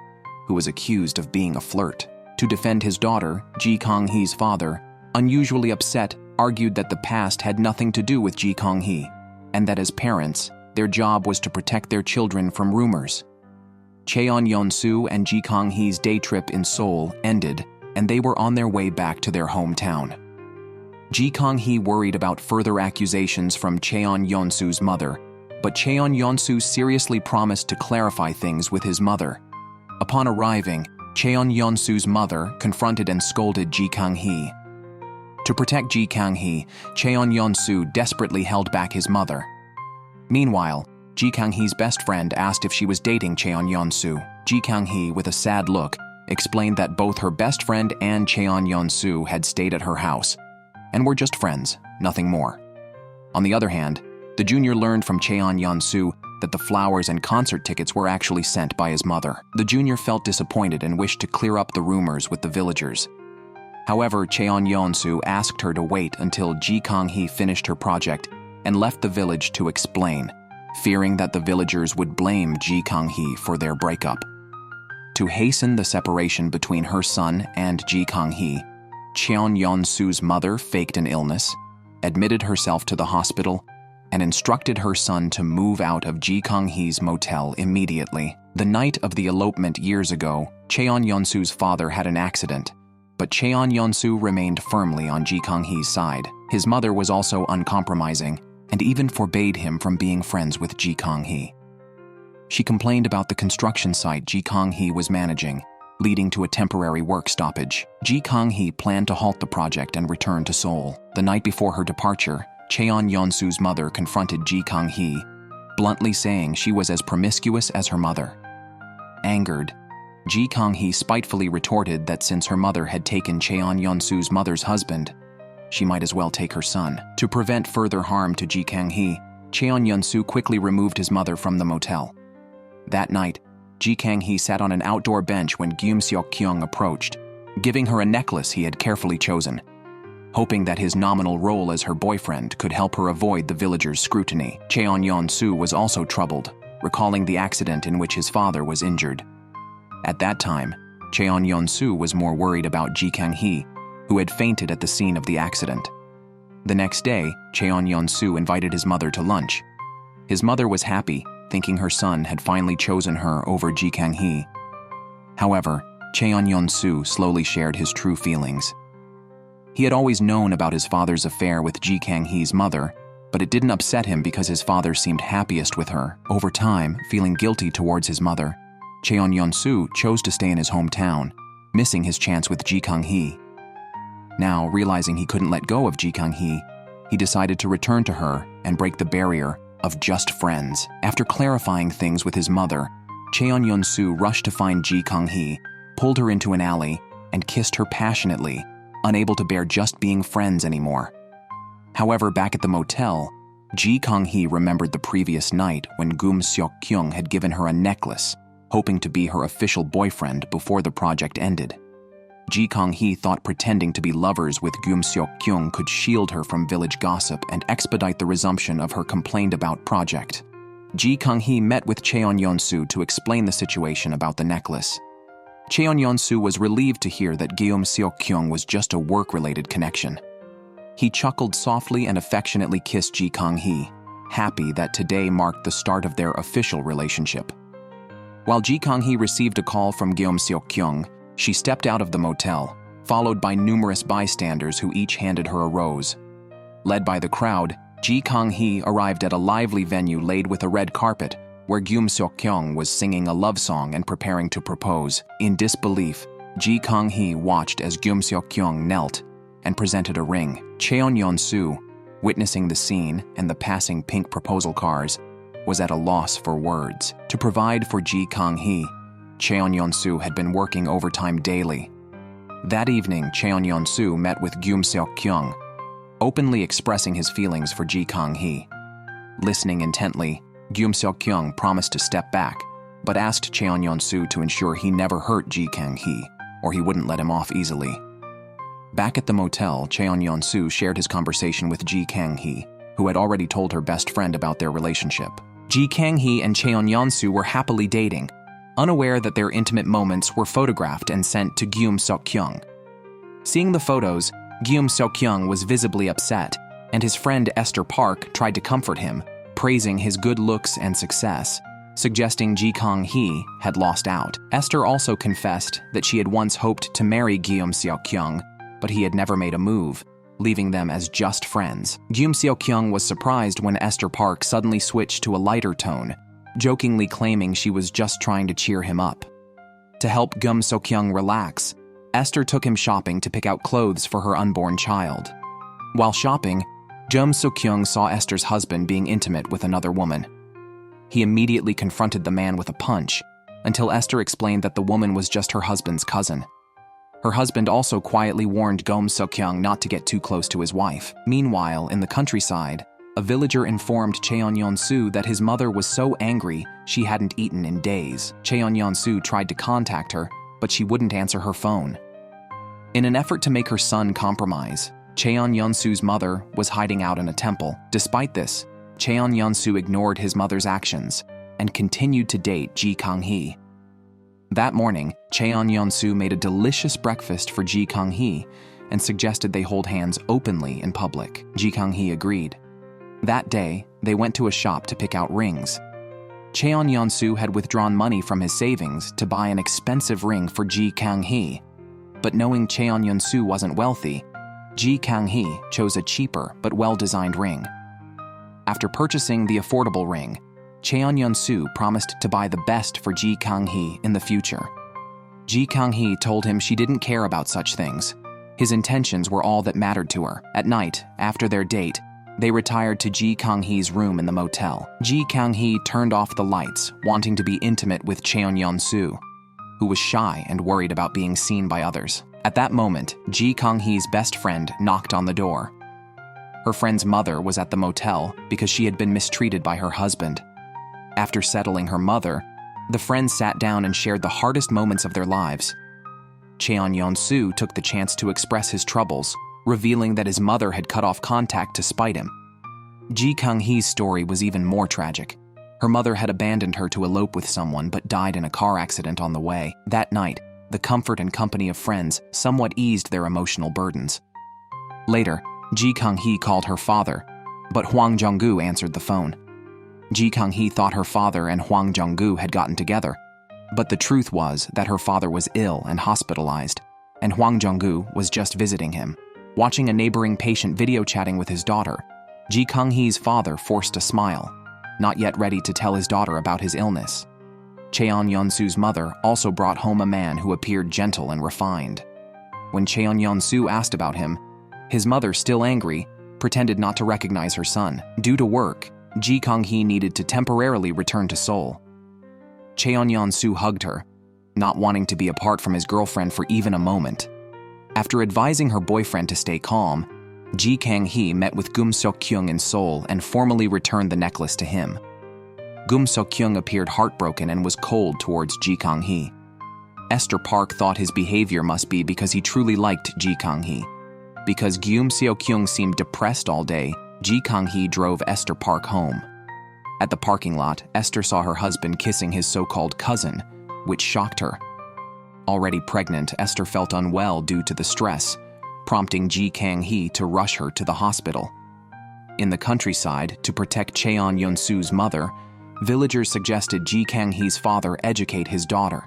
who was accused of being a flirt. To defend his daughter, Kang-hee's father, unusually upset, argued that the past had nothing to do with Kang-hee, and that as parents, their job was to protect their children from rumors. Cheon-yeon-soo and Kang-hee's day trip in Seoul ended, and they were on their way back to their hometown. Kang-hee worried about further accusations from Cheon-yeon-soo's mother, but Cheon-yeon-soo seriously promised to clarify things with his mother. Upon arriving, Cheon-yeon-soo's mother confronted and scolded Kang-hee. To protect Kang-hee, Cheon-yeon-soo desperately held back his mother. Meanwhile, Kang-hee's best friend asked if she was dating Cheon-yeon-soo. Kang-hee, with a sad look, explained that both her best friend and Cheon-yeon-soo had stayed at her house, and were just friends, nothing more. On the other hand, the junior learned from Cheon-yeon-soo that the flowers and concert tickets were actually sent by his mother. The junior felt disappointed and wished to clear up the rumors with the villagers. However, Cheon-yeon-soo asked her to wait until Kang-hee finished her project and left the village to explain, fearing that the villagers would blame Kang-hee for their breakup. To hasten the separation between her son and Kang-hee, Cheon-yeon-soo's mother faked an illness, admitted herself to the hospital, and instructed her son to move out of Kang-hee's motel immediately. The night of the elopement years ago, Cheon-yeon-soo's father had an accident, but Cheon-yeon-soo remained firmly on Kang-hee's side. His mother was also uncompromising and even forbade him from being friends with Kang-hee. She complained about the construction site Kang-hee was managing, leading to a temporary work stoppage. Kang-hee planned to halt the project and return to Seoul. The night before her departure, Cheon-yeon-soo's mother confronted Kang-hee, bluntly saying she was as promiscuous as her mother. Angered, Kang-hee spitefully retorted that since her mother had taken Cheon-yeon-soo's mother's husband, she might as well take her son. To prevent further harm to Kang-hee, Cheon-yeon-soo quickly removed his mother from the motel. That night, Kang-hee sat on an outdoor bench when Seok-kyung approached, giving her a necklace he had carefully chosen, hoping that his nominal role as her boyfriend could help her avoid the villagers' scrutiny. Cheon-yeon-soo was also troubled, recalling the accident in which his father was injured. At that time, Cheon-yeon-soo was more worried about Kang-hee, who had fainted at the scene of the accident. The next day, Cheon-yeon-soo invited his mother to lunch. His mother was happy, thinking her son had finally chosen her over Kang-hee. However, Cheon-yeon-soo slowly shared his true feelings. He had always known about his father's affair with Kang-hee's mother, but it didn't upset him because his father seemed happiest with her. Over time, feeling guilty towards his mother, Cheon-yeon-soo chose to stay in his hometown, missing his chance with Kang-hee. Now, realizing he couldn't let go of Kang-hee, he decided to return to her and break the barrier of just friends. After clarifying things with his mother, Cheon-yeon-soo rushed to find Kang-hee, pulled her into an alley, and kissed her passionately, unable to bear just being friends anymore. However, back at the motel, Kang-hee remembered the previous night when Seok-kyung had given her a necklace, hoping to be her official boyfriend before the project ended. Kang-hee thought pretending to be lovers with Seok-kyung could shield her from village gossip and expedite the resumption of her complained-about project. Ji Kang-hee met with Cheon-yeon-soo to explain the situation about the necklace. Cheon-yeon-soo was relieved to hear that Guillaume Seok-kyung was just a work-related connection. He chuckled softly and affectionately kissed Ji Kang-hee, happy that today marked the start of their official relationship. While Ji Kang-hee received a call from Guillaume Seok-kyung, she stepped out of the motel, followed by numerous bystanders who each handed her a rose. Led by the crowd, Ji Kang-hee arrived at a lively venue laid with a red carpet, where Guillaume Seok-kyung was singing a love song and preparing to propose. In disbelief, Ji Kang-hee watched as Guillaume Seok-kyung knelt and presented a ring. Cheon-yeon-soo, witnessing the scene and the passing pink proposal cars, was at a loss for words. To provide for Ji Kang-hee, Cheon-yeon-soo had been working overtime daily. That evening, Cheon-yeon-soo met with Guillaume Seok-kyung, openly expressing his feelings for Ji Kang-hee. Listening intently, Guillaume Seok-kyung promised to step back, but asked Cheon-yeon-soo to ensure he never hurt Ji Kang-hee, or he wouldn't let him off easily. Back at the motel, Cheon-yeon-soo shared his conversation with Ji Kang-hee, who had already told her best friend about their relationship. Ji Kang-hee and Cheon-yeon-soo were happily dating, unaware that their intimate moments were photographed and sent to Guillaume Seok-kyung. Seeing the photos, Guillaume Seok-kyung was visibly upset, and his friend Esther Park tried to comfort him, praising his good looks and success, suggesting Ji Kang-hee had lost out. Esther also confessed that she had once hoped to marry Guillaume Seok-kyung, but he had never made a move, leaving them as just friends. Guillaume Seok-kyung was surprised when Esther Park suddenly switched to a lighter tone, jokingly claiming she was just trying to cheer him up. To help Guillaume Seok-kyung relax, Esther took him shopping to pick out clothes for her unborn child. While shopping, Guillaume Seok-kyung saw Esther's husband being intimate with another woman. He immediately confronted the man with a punch, until Esther explained that the woman was just her husband's cousin. Her husband also quietly warned Guillaume Seok-kyung not to get too close to his wife. Meanwhile, in the countryside, a villager informed Cheon-yeon-soo that his mother was so angry she hadn't eaten in days. Cheon-yeon-soo tried to contact her, but she wouldn't answer her phone. In an effort to make her son compromise, Cheon-yeon-soo's mother was hiding out in a temple. Despite this, Cheon-yeon-soo ignored his mother's actions and continued to date Ji Kang-hee. That morning, Cheon-yeon-soo made a delicious breakfast for Ji Kang-hee and suggested they hold hands openly in public. Ji Kang-hee agreed. That day, they went to a shop to pick out rings. Cheon-yeon-soo had withdrawn money from his savings to buy an expensive ring for Ji Kang-hee, but knowing Cheon-yeon-soo wasn't wealthy, Ji Kang-hee chose a cheaper but well-designed ring. After purchasing the affordable ring, Cheon-yeon-soo promised to buy the best for Ji Kang-hee in the future. Ji Kang-hee told him she didn't care about such things. His intentions were all that mattered to her. At night, after their date, they retired to Ji Kang-hee's room in the motel. Ji Kang-hee turned off the lights, wanting to be intimate with Cheon-yeon-soo, who was shy and worried about being seen by others. At that moment, Ji Kang-hee's best friend knocked on the door. Her friend's mother was at the motel because she had been mistreated by her husband. After settling her mother, the friends sat down and shared the hardest moments of their lives. Cheon-yeon-soo took the chance to express his troubles, revealing that his mother had cut off contact to spite him. Ji Kang-hee's story was even more tragic. Her mother had abandoned her to elope with someone but died in a car accident on the way. That night, the comfort and company of friends somewhat eased their emotional burdens. Later, Ji Kang-hee called her father, but Hwang Jung-gu answered the phone. Ji Kang-hee thought her father and Hwang Jung-gu had gotten together, but the truth was that her father was ill and hospitalized, and Hwang Jung-gu was just visiting him. Watching a neighboring patient video chatting with his daughter, Ji Kang-hee's father forced a smile, not yet ready to tell his daughter about his illness. Cheon-yeon-soo's mother also brought home a man who appeared gentle and refined. When Cheon-yeon-soo asked about him, his mother, still angry, pretended not to recognize her son. Due to work, Ji Kang-hee needed to temporarily return to Seoul. Cheon-yeon-soo hugged her, not wanting to be apart from his girlfriend for even a moment. After advising her boyfriend to stay calm, Ji Kang-hee met with Guillaume Seok-kyung in Seoul and formally returned the necklace to him. Guillaume Seok-kyung appeared heartbroken and was cold towards Ji Kang-hee. Esther Park thought his behavior must be because he truly liked Ji Kang-hee. Because Guillaume Seok-kyung seemed depressed all day, Ji Kang-hee drove Esther Park home. At the parking lot, Esther saw her husband kissing his so-called cousin, which shocked her. Already pregnant, Esther felt unwell due to the stress, prompting Kang-hee to rush her to the hospital. In the countryside, to protect Cheon-Yeon-soo's mother, villagers suggested Kang-hee's father educate his daughter.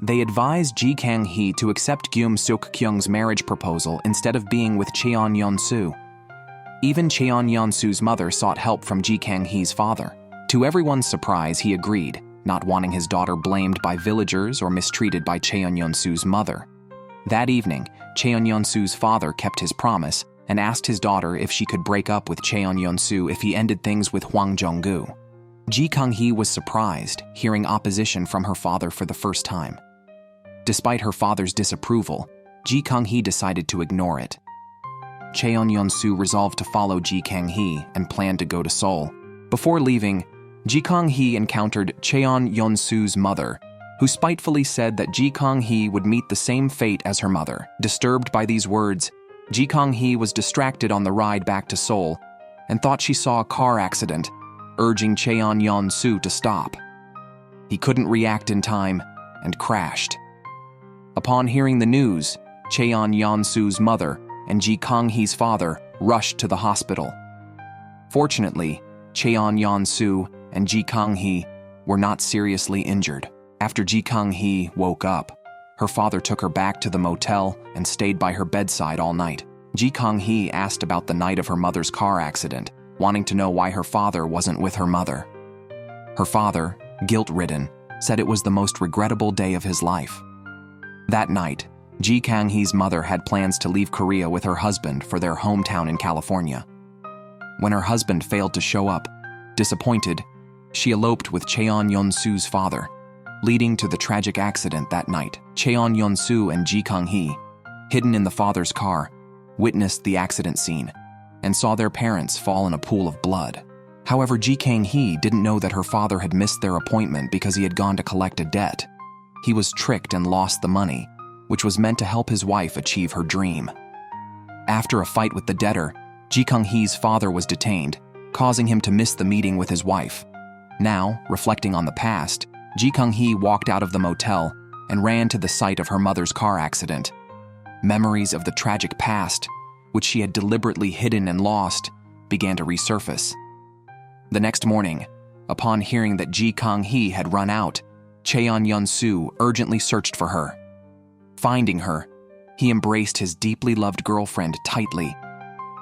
They advised Kang-hee to accept Seok-kyung's marriage proposal instead of being with Cheon-Yeon-soo. Even Cheon-Yeon-soo's mother sought help from Kang-hee's father. To everyone's surprise, he agreed, not wanting his daughter blamed by villagers or mistreated by Cheon-Yeon-soo's mother. That evening, Cheon-Yeon-soo's father kept his promise and asked his daughter if she could break up with Cheon-Yeon-soo if he ended things with Hwang Jong-gu. Kang-hee was surprised, hearing opposition from her father for the first time. Despite her father's disapproval, Kang-hee decided to ignore it. Cheon-Yeon-soo resolved to follow Kang-hee and planned to go to Seoul. Before leaving, Kang-hee encountered Cheon-Yeon-soo's mother, who spitefully said that Kang-hee would meet the same fate as her mother. Disturbed by these words, Kang-hee was distracted on the ride back to Seoul and thought she saw a car accident, urging Cheon-Yeon-soo to stop. He couldn't react in time and crashed. Upon hearing the news, Cheon-Yeon-soo's mother and Kang-hee's father rushed to the hospital. Fortunately, Cheon-Yeon-soo and Kang-hee were not seriously injured. After Kang-hee woke up, her father took her back to the motel and stayed by her bedside all night. Kang-hee asked about the night of her mother's car accident, wanting to know why her father wasn't with her mother. Her father, guilt-ridden, said it was the most regrettable day of his life. That night, Kang-hee's mother had plans to leave Korea with her husband for their hometown in California. When her husband failed to show up, disappointed, she eloped with Cheon-Yeon-soo's father, leading to the tragic accident that night. Cheon-Yeon-soo and Kang-hee, hidden in the father's car, witnessed the accident scene and saw their parents fall in a pool of blood. However, Kang-hee didn't know that her father had missed their appointment because he had gone to collect a debt. He was tricked and lost the money, which was meant to help his wife achieve her dream. After a fight with the debtor, Kang-hee's father was detained, causing him to miss the meeting with his wife. Now, reflecting on the past, Kang-hee walked out of the motel and ran to the site of her mother's car accident. Memories of the tragic past, which she had deliberately hidden and lost, began to resurface. The next morning, upon hearing that Kang-hee had run out, Cheon-Yeon-soo urgently searched for her. Finding her, he embraced his deeply loved girlfriend tightly,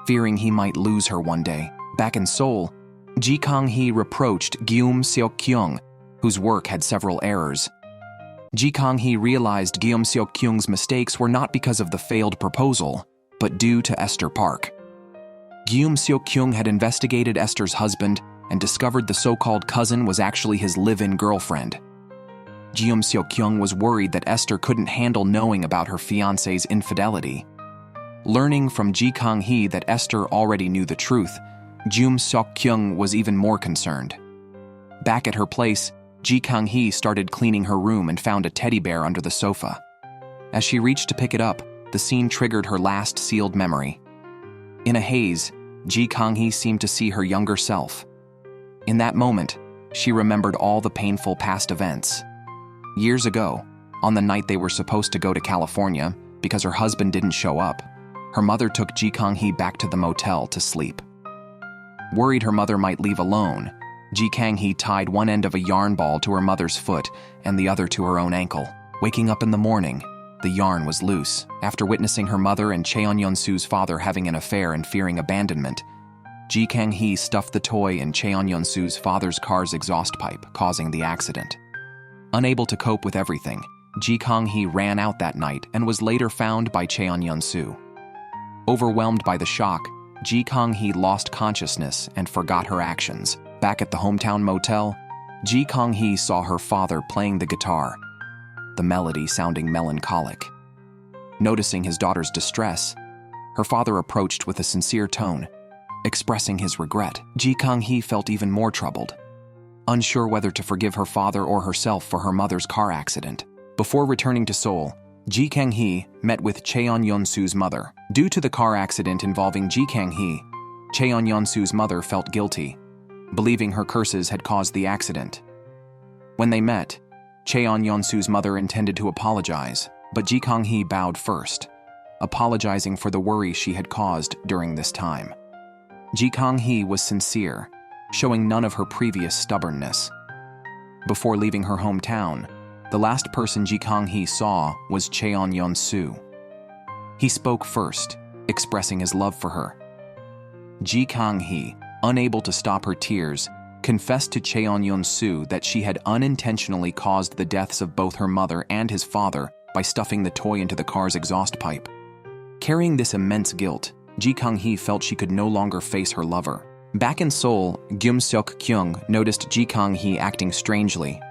fearing he might lose her one day. Back in Seoul, Kang-hee reproached Seok-kyung, whose work had several errors. Kang-hee realized Seok-kyung's mistakes were not because of the failed proposal, but due to Esther Park. Seok-kyung had investigated Esther's husband and discovered the so-called cousin was actually his live-in girlfriend. Seok-kyung was worried that Esther couldn't handle knowing about her fiancé's infidelity. Learning from Kang-hee that Esther already knew the truth, Seok-kyung was even more concerned. Back at her place, Kang-hee started cleaning her room and found a teddy bear under the sofa. As she reached to pick it up, the scene triggered her last sealed memory. In a haze, Kang-hee seemed to see her younger self. In that moment, she remembered all the painful past events. Years ago, on the night they were supposed to go to California, because her husband didn't show up, her mother took Kang-hee back to the motel to sleep. Worried her mother might leave alone, Kang-hee tied one end of a yarn ball to her mother's foot and the other to her own ankle. Waking up in the morning, the yarn was loose. After witnessing her mother and Cheon-Yeon-soo's father having an affair and fearing abandonment, Kang-hee stuffed the toy in Cheon-Yeon-soo's father's car's exhaust pipe, causing the accident. Unable to cope with everything, Kang-hee ran out that night and was later found by Cheon-Yeon-soo. Overwhelmed by the shock, Kang-hee lost consciousness and forgot her actions. Back at the hometown motel, Kang-hee saw her father playing the guitar, the melody sounding melancholic. Noticing his daughter's distress, her father approached with a sincere tone, expressing his regret. Kang-hee felt even more troubled, unsure whether to forgive her father or herself for her mother's car accident. Before returning to Seoul, Kang-hee met with Cheon-Yeon-soo's mother. Due to the car accident involving Kang-hee, Cheon-Yeon-soo's mother felt guilty, believing her curses had caused the accident. When they met, Cheon-Yeon-soo's mother intended to apologize, but Ji Kang-hee bowed first, apologizing for the worry she had caused during this time. Ji Kang-hee was sincere, showing none of her previous stubbornness. Before leaving her hometown, the last person Ji Kang-hee saw was Cheon-Yeon-soo. He spoke first, expressing his love for her. Ji Kang-hee, unable to stop her tears, confessed to Cheon-Yeon-soo that she had unintentionally caused the deaths of both her mother and his father by stuffing the toy into the car's exhaust pipe. Carrying this immense guilt, Ji Kang-hee felt she could no longer face her lover. Back in Seoul, Seok-kyung noticed Ji Kang-hee acting strangely.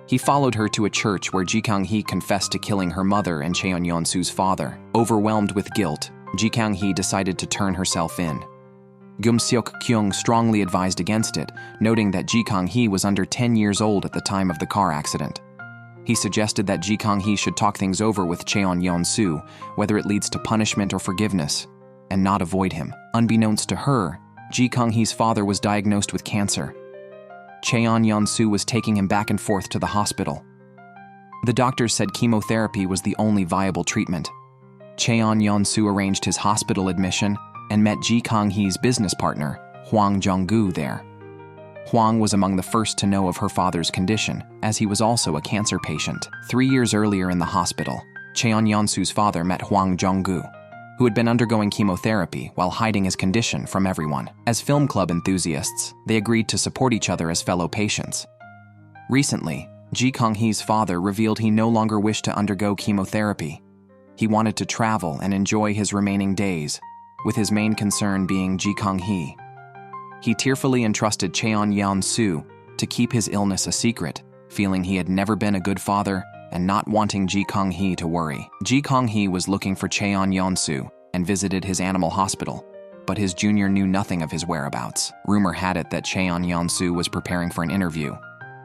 He followed her to a church where Ji Kang-hee confessed to killing her mother and Cheon-Yeon-soo's father. Overwhelmed with guilt, Ji Kang-hee decided to turn herself in. Seok-kyung strongly advised against it, noting that Ji Kang-hee was under 10 years old at the time of the car accident. He suggested that Ji Kang-hee should talk things over with Cheon-Yeon-soo, whether it leads to punishment or forgiveness, and not avoid him. Unbeknownst to her, Ji Kang-hee's father was diagnosed with cancer. Cheon-Yeon-soo was taking him back and forth to the hospital. The doctors said chemotherapy was the only viable treatment. Cheon-Yeon-soo arranged his hospital admission and met Ji Kang-hee's business partner, Hwang Jong-gu, there. Hwang was among the first to know of her father's condition, as he was also a cancer patient. 3 years earlier in the hospital, Cheon-Yeon-soo's father met Hwang Jong-gu, who had been undergoing chemotherapy while hiding his condition from everyone. As film club enthusiasts, they agreed to support each other as fellow patients. Recently, Ji Kang-hee's father revealed he no longer wished to undergo chemotherapy. He wanted to travel and enjoy his remaining days, with his main concern being Ji Kang-hee. He tearfully entrusted Cheon-Yeon-soo to keep his illness a secret, feeling he had never been a good father and not wanting Ji Kang-hee to worry. Ji Kang-hee was looking for Cheon-Yeon-soo and visited his animal hospital, but his junior knew nothing of his whereabouts. Rumor had it that Cheon-Yeon-soo was preparing for an interview,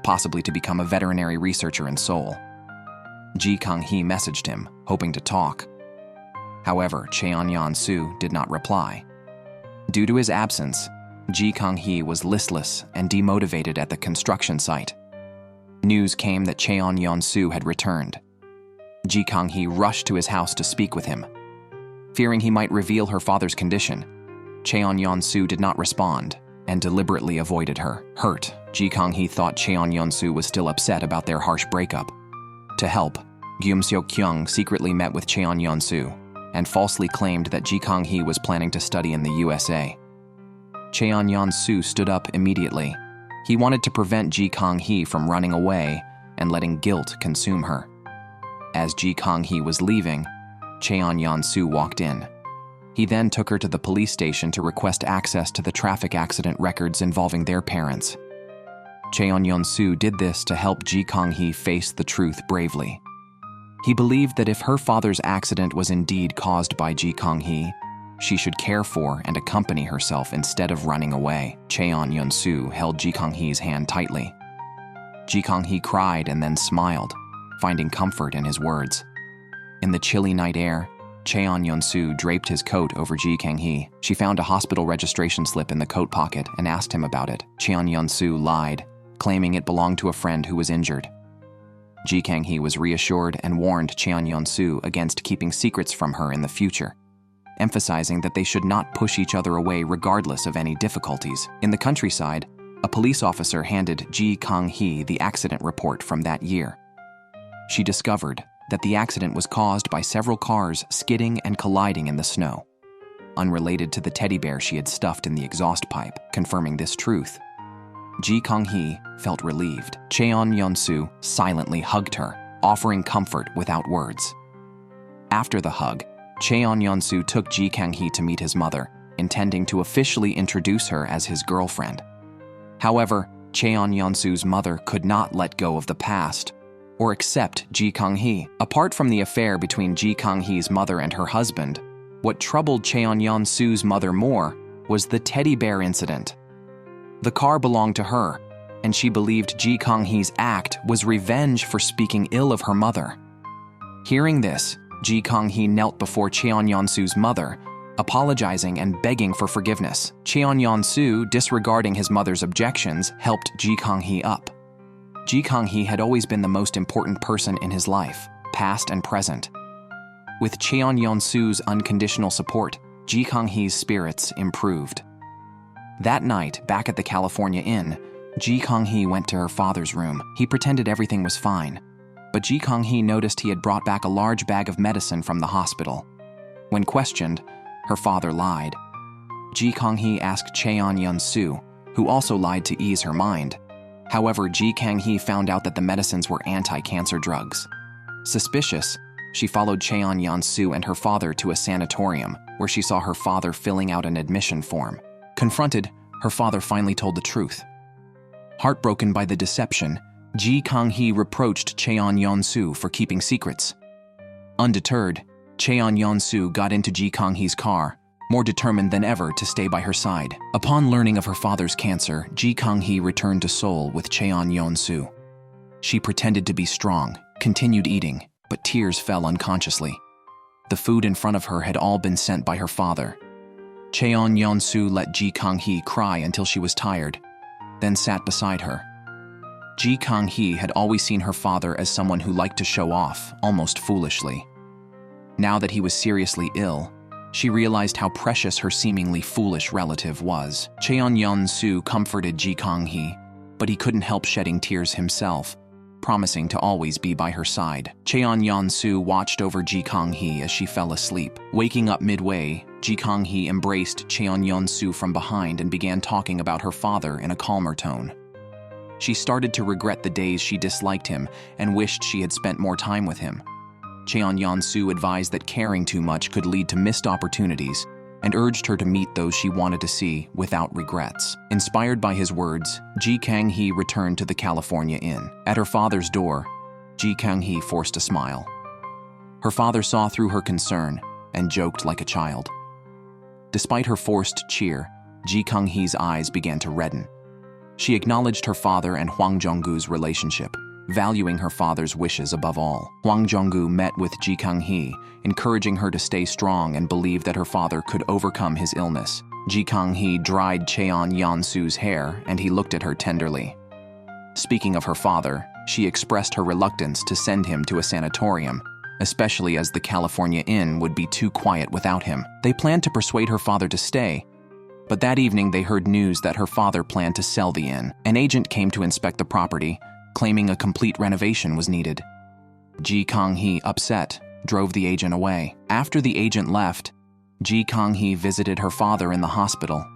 possibly to become a veterinary researcher in Seoul. Ji Kang-hee messaged him, hoping to talk. However, Cheon-Yeon-soo did not reply. Due to his absence, Ji Kang-hee was listless and demotivated at the construction site. News came that Cheon-Yeon-soo had returned. Ji Kang-hee rushed to his house to speak with him. Fearing he might reveal her father's condition, Cheon-Yeon-soo did not respond and deliberately avoided her. Hurt, Ji Kang-hee thought Cheon-Yeon-soo was still upset about their harsh breakup. To help, Seok-kyung secretly met with Cheon-Yeon-soo and falsely claimed that Ji Kang-hee was planning to study in the USA. Cheon-Yeon-soo stood up immediately. He wanted to prevent Ji Kang-hee from running away and letting guilt consume her. As Ji Kang-hee was leaving, Cheon-Yeon-soo walked in. He then took her to the police station to request access to the traffic accident records involving their parents. Cheon-Yeon-soo did this to help Ji Kang-hee face the truth bravely. He believed that if her father's accident was indeed caused by Ji Kang-hee, she should care for and accompany herself instead of running away. Cheon-Yeon-soo held Ji Kang-hee's hand tightly. Ji Kang-hee cried and then smiled, finding comfort in his words. In the chilly night air, Cheon-Yeon-soo draped his coat over Ji Kang-hee. She found a hospital registration slip in the coat pocket and asked him about it. Cheon-Yeon-soo lied, claiming it belonged to a friend who was injured. Ji Kang-hee was reassured and warned Cheon-Yeon-soo against keeping secrets from her in the future, emphasizing that they should not push each other away regardless of any difficulties. In the countryside, a police officer handed Ji Kang-hee the accident report from that year. She discovered that the accident was caused by several cars skidding and colliding in the snow, unrelated to the teddy bear she had stuffed in the exhaust pipe. Confirming this truth, Ji Kang-hee felt relieved. Cheon-Yeon-soo silently hugged her, offering comfort without words. After the hug, Cheon-Yeon-soo took Ji Kang-hee to meet his mother, intending to officially introduce her as his girlfriend. However, Cheon-Yeon-soo's mother could not let go of the past or accept Ji Kang-hee. Apart from the affair between Ji Kang-hee's mother and her husband, what troubled Cheon-Yeon-soo's mother more was the teddy bear incident. The car belonged to her, and she believed Ji Kang-hee's act was revenge for speaking ill of her mother. Hearing this, Ji Kang-hee knelt before Cheon-Yeon-soo's mother, apologizing and begging for forgiveness. Cheon-yeon-soo, disregarding his mother's objections, helped Ji Kang-hee up. Ji Kang-hee had always been the most important person in his life, past and present. With Cheon-yeon-soo's unconditional support, Ji Kang-hee's spirits improved. That night, back at the California Inn, Ji Kang-hee went to her father's room. He pretended everything was fine, but Ji Kang-hee noticed he had brought back a large bag of medicine from the hospital. When questioned, her father lied. Ji Kang-hee asked Cheon-yeon-soo, who also lied to ease her mind. However, Ji Kang-hee found out that the medicines were anti-cancer drugs. Suspicious, she followed Cheon-yeon-soo and her father to a sanatorium, where she saw her father filling out an admission form. Confronted, her father finally told the truth. Heartbroken by the deception, Ji Kang-hee reproached Cheon-yeon-soo for keeping secrets. Undeterred, Cheon-yeon-soo got into Ji Kang-hee's car, more determined than ever to stay by her side. Upon learning of her father's cancer, Ji Kang-hee returned to Seoul with Cheon-yeon-soo. She pretended to be strong, continued eating, but tears fell unconsciously. The food in front of her had all been sent by her father. Cheon-yeon-soo let Ji Kang-hee cry until she was tired, then sat beside her. Ji Kang-hee had always seen her father as someone who liked to show off, almost foolishly. Now that he was seriously ill, she realized how precious her seemingly foolish relative was. Cheon-yeon-soo comforted Ji Kang-hee, but he couldn't help shedding tears himself, promising to always be by her side. Cheon-yeon-soo watched over Ji Kang-hee as she fell asleep. Waking up midway, Ji Kang-hee embraced Cheon-yeon-soo from behind and began talking about her father in a calmer tone. She started to regret the days she disliked him and wished she had spent more time with him. Cheon-yeon-soo advised that caring too much could lead to missed opportunities and urged her to meet those she wanted to see without regrets. Inspired by his words, Ji Kang-hee returned to the California Inn. At her father's door, Ji Kang-hee forced a smile. Her father saw through her concern and joked like a child. Despite her forced cheer, Ji Kang-hee's eyes began to redden. She acknowledged her father and Hwang Jong-goo's relationship, valuing her father's wishes above all. Hwang Jong-goo met with Ji Kang-hee, encouraging her to stay strong and believe that her father could overcome his illness. Ji Kang-hee dried Cheon-yeon-soo's hair and he looked at her tenderly. Speaking of her father, she expressed her reluctance to send him to a sanatorium, especially as the California Inn would be too quiet without him. They planned to persuade her father to stay, but that evening they heard news that her father planned to sell the inn. An agent came to inspect the property, claiming a complete renovation was needed. Ji Kang-hee, upset, drove the agent away. After the agent left, Ji Kang-hee visited her father in the hospital.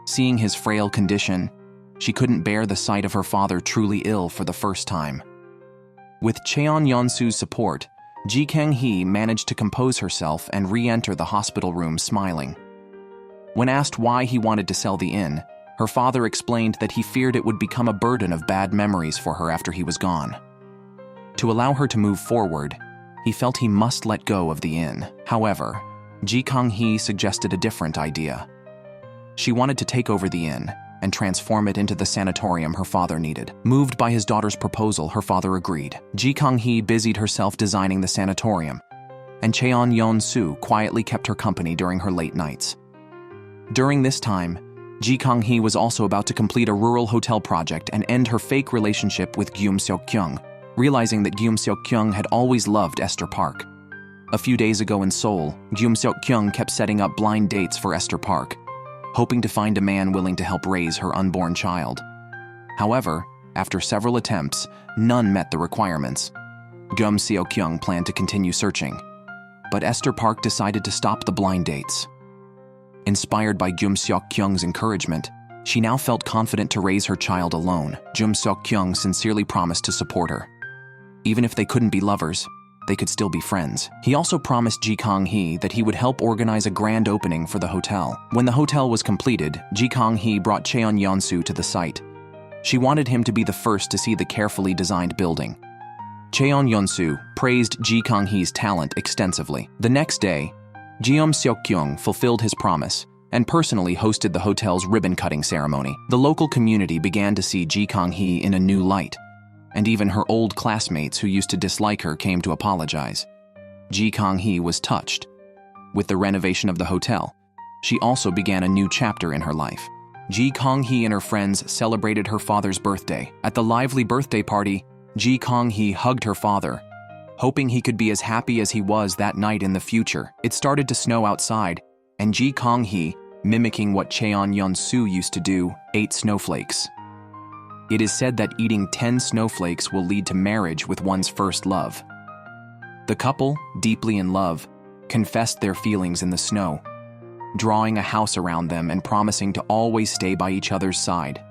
Seeing his frail condition, she couldn't bear the sight of her father truly ill for the first time. With Cheon-yeon-soo's support, Ji Kang-hee managed to compose herself and re-enter the hospital room smiling. When asked why he wanted to sell the inn, her father explained that he feared it would become a burden of bad memories for her after he was gone. To allow her to move forward, he felt he must let go of the inn. However, Ji Kang-hee suggested a different idea. She wanted to take over the inn and transform it into the sanatorium her father needed. Moved by his daughter's proposal, her father agreed. Ji Kang-hee busied herself designing the sanatorium, and Cheon-yeon-soo quietly kept her company during her late nights. During this time, Ji Kang-hee was also about to complete a rural hotel project and end her fake relationship with Gyum Seok-kyung, realizing that Gyum Seok-kyung had always loved Esther Park. A few days ago in Seoul, Gyum Seok-kyung kept setting up blind dates for Esther Park, hoping to find a man willing to help raise her unborn child. However, after several attempts, none met the requirements. Gyum Seok-kyung planned to continue searching, but Esther Park decided to stop the blind dates. Inspired by Gyum Seok-kyung's encouragement, she now felt confident to raise her child alone. Gyum Seok-kyung sincerely promised to support her. Even if they couldn't be lovers, they could still be friends. He also promised Ji Kang-hee that he would help organize a grand opening for the hotel. When the hotel was completed, Ji Kang-hee brought Cheon-yeon-soo to the site. She wanted him to be the first to see the carefully designed building. Cheon-yeon-soo praised Ji Kang-hee's talent extensively. The next day, Gyum Seok-kyung fulfilled his promise and personally hosted the hotel's ribbon-cutting ceremony. The local community began to see Ji Kang-hee in a new light, and even her old classmates who used to dislike her came to apologize. Ji Kang-hee was touched. with the renovation of the hotel, she also began a new chapter in her life. Kang-hee and her friends celebrated her father's birthday. At the lively birthday party, Kang-hee hugged her father, hoping he could be as happy as he was that night in the future. It started to snow outside, and Kang-hee, mimicking what Cheon-Yeon-soo used to do, ate snowflakes. It is said that eating 10 snowflakes will lead to marriage with one's first love. The couple, deeply in love, confessed their feelings in the snow, drawing a house around them and promising to always stay by each other's side.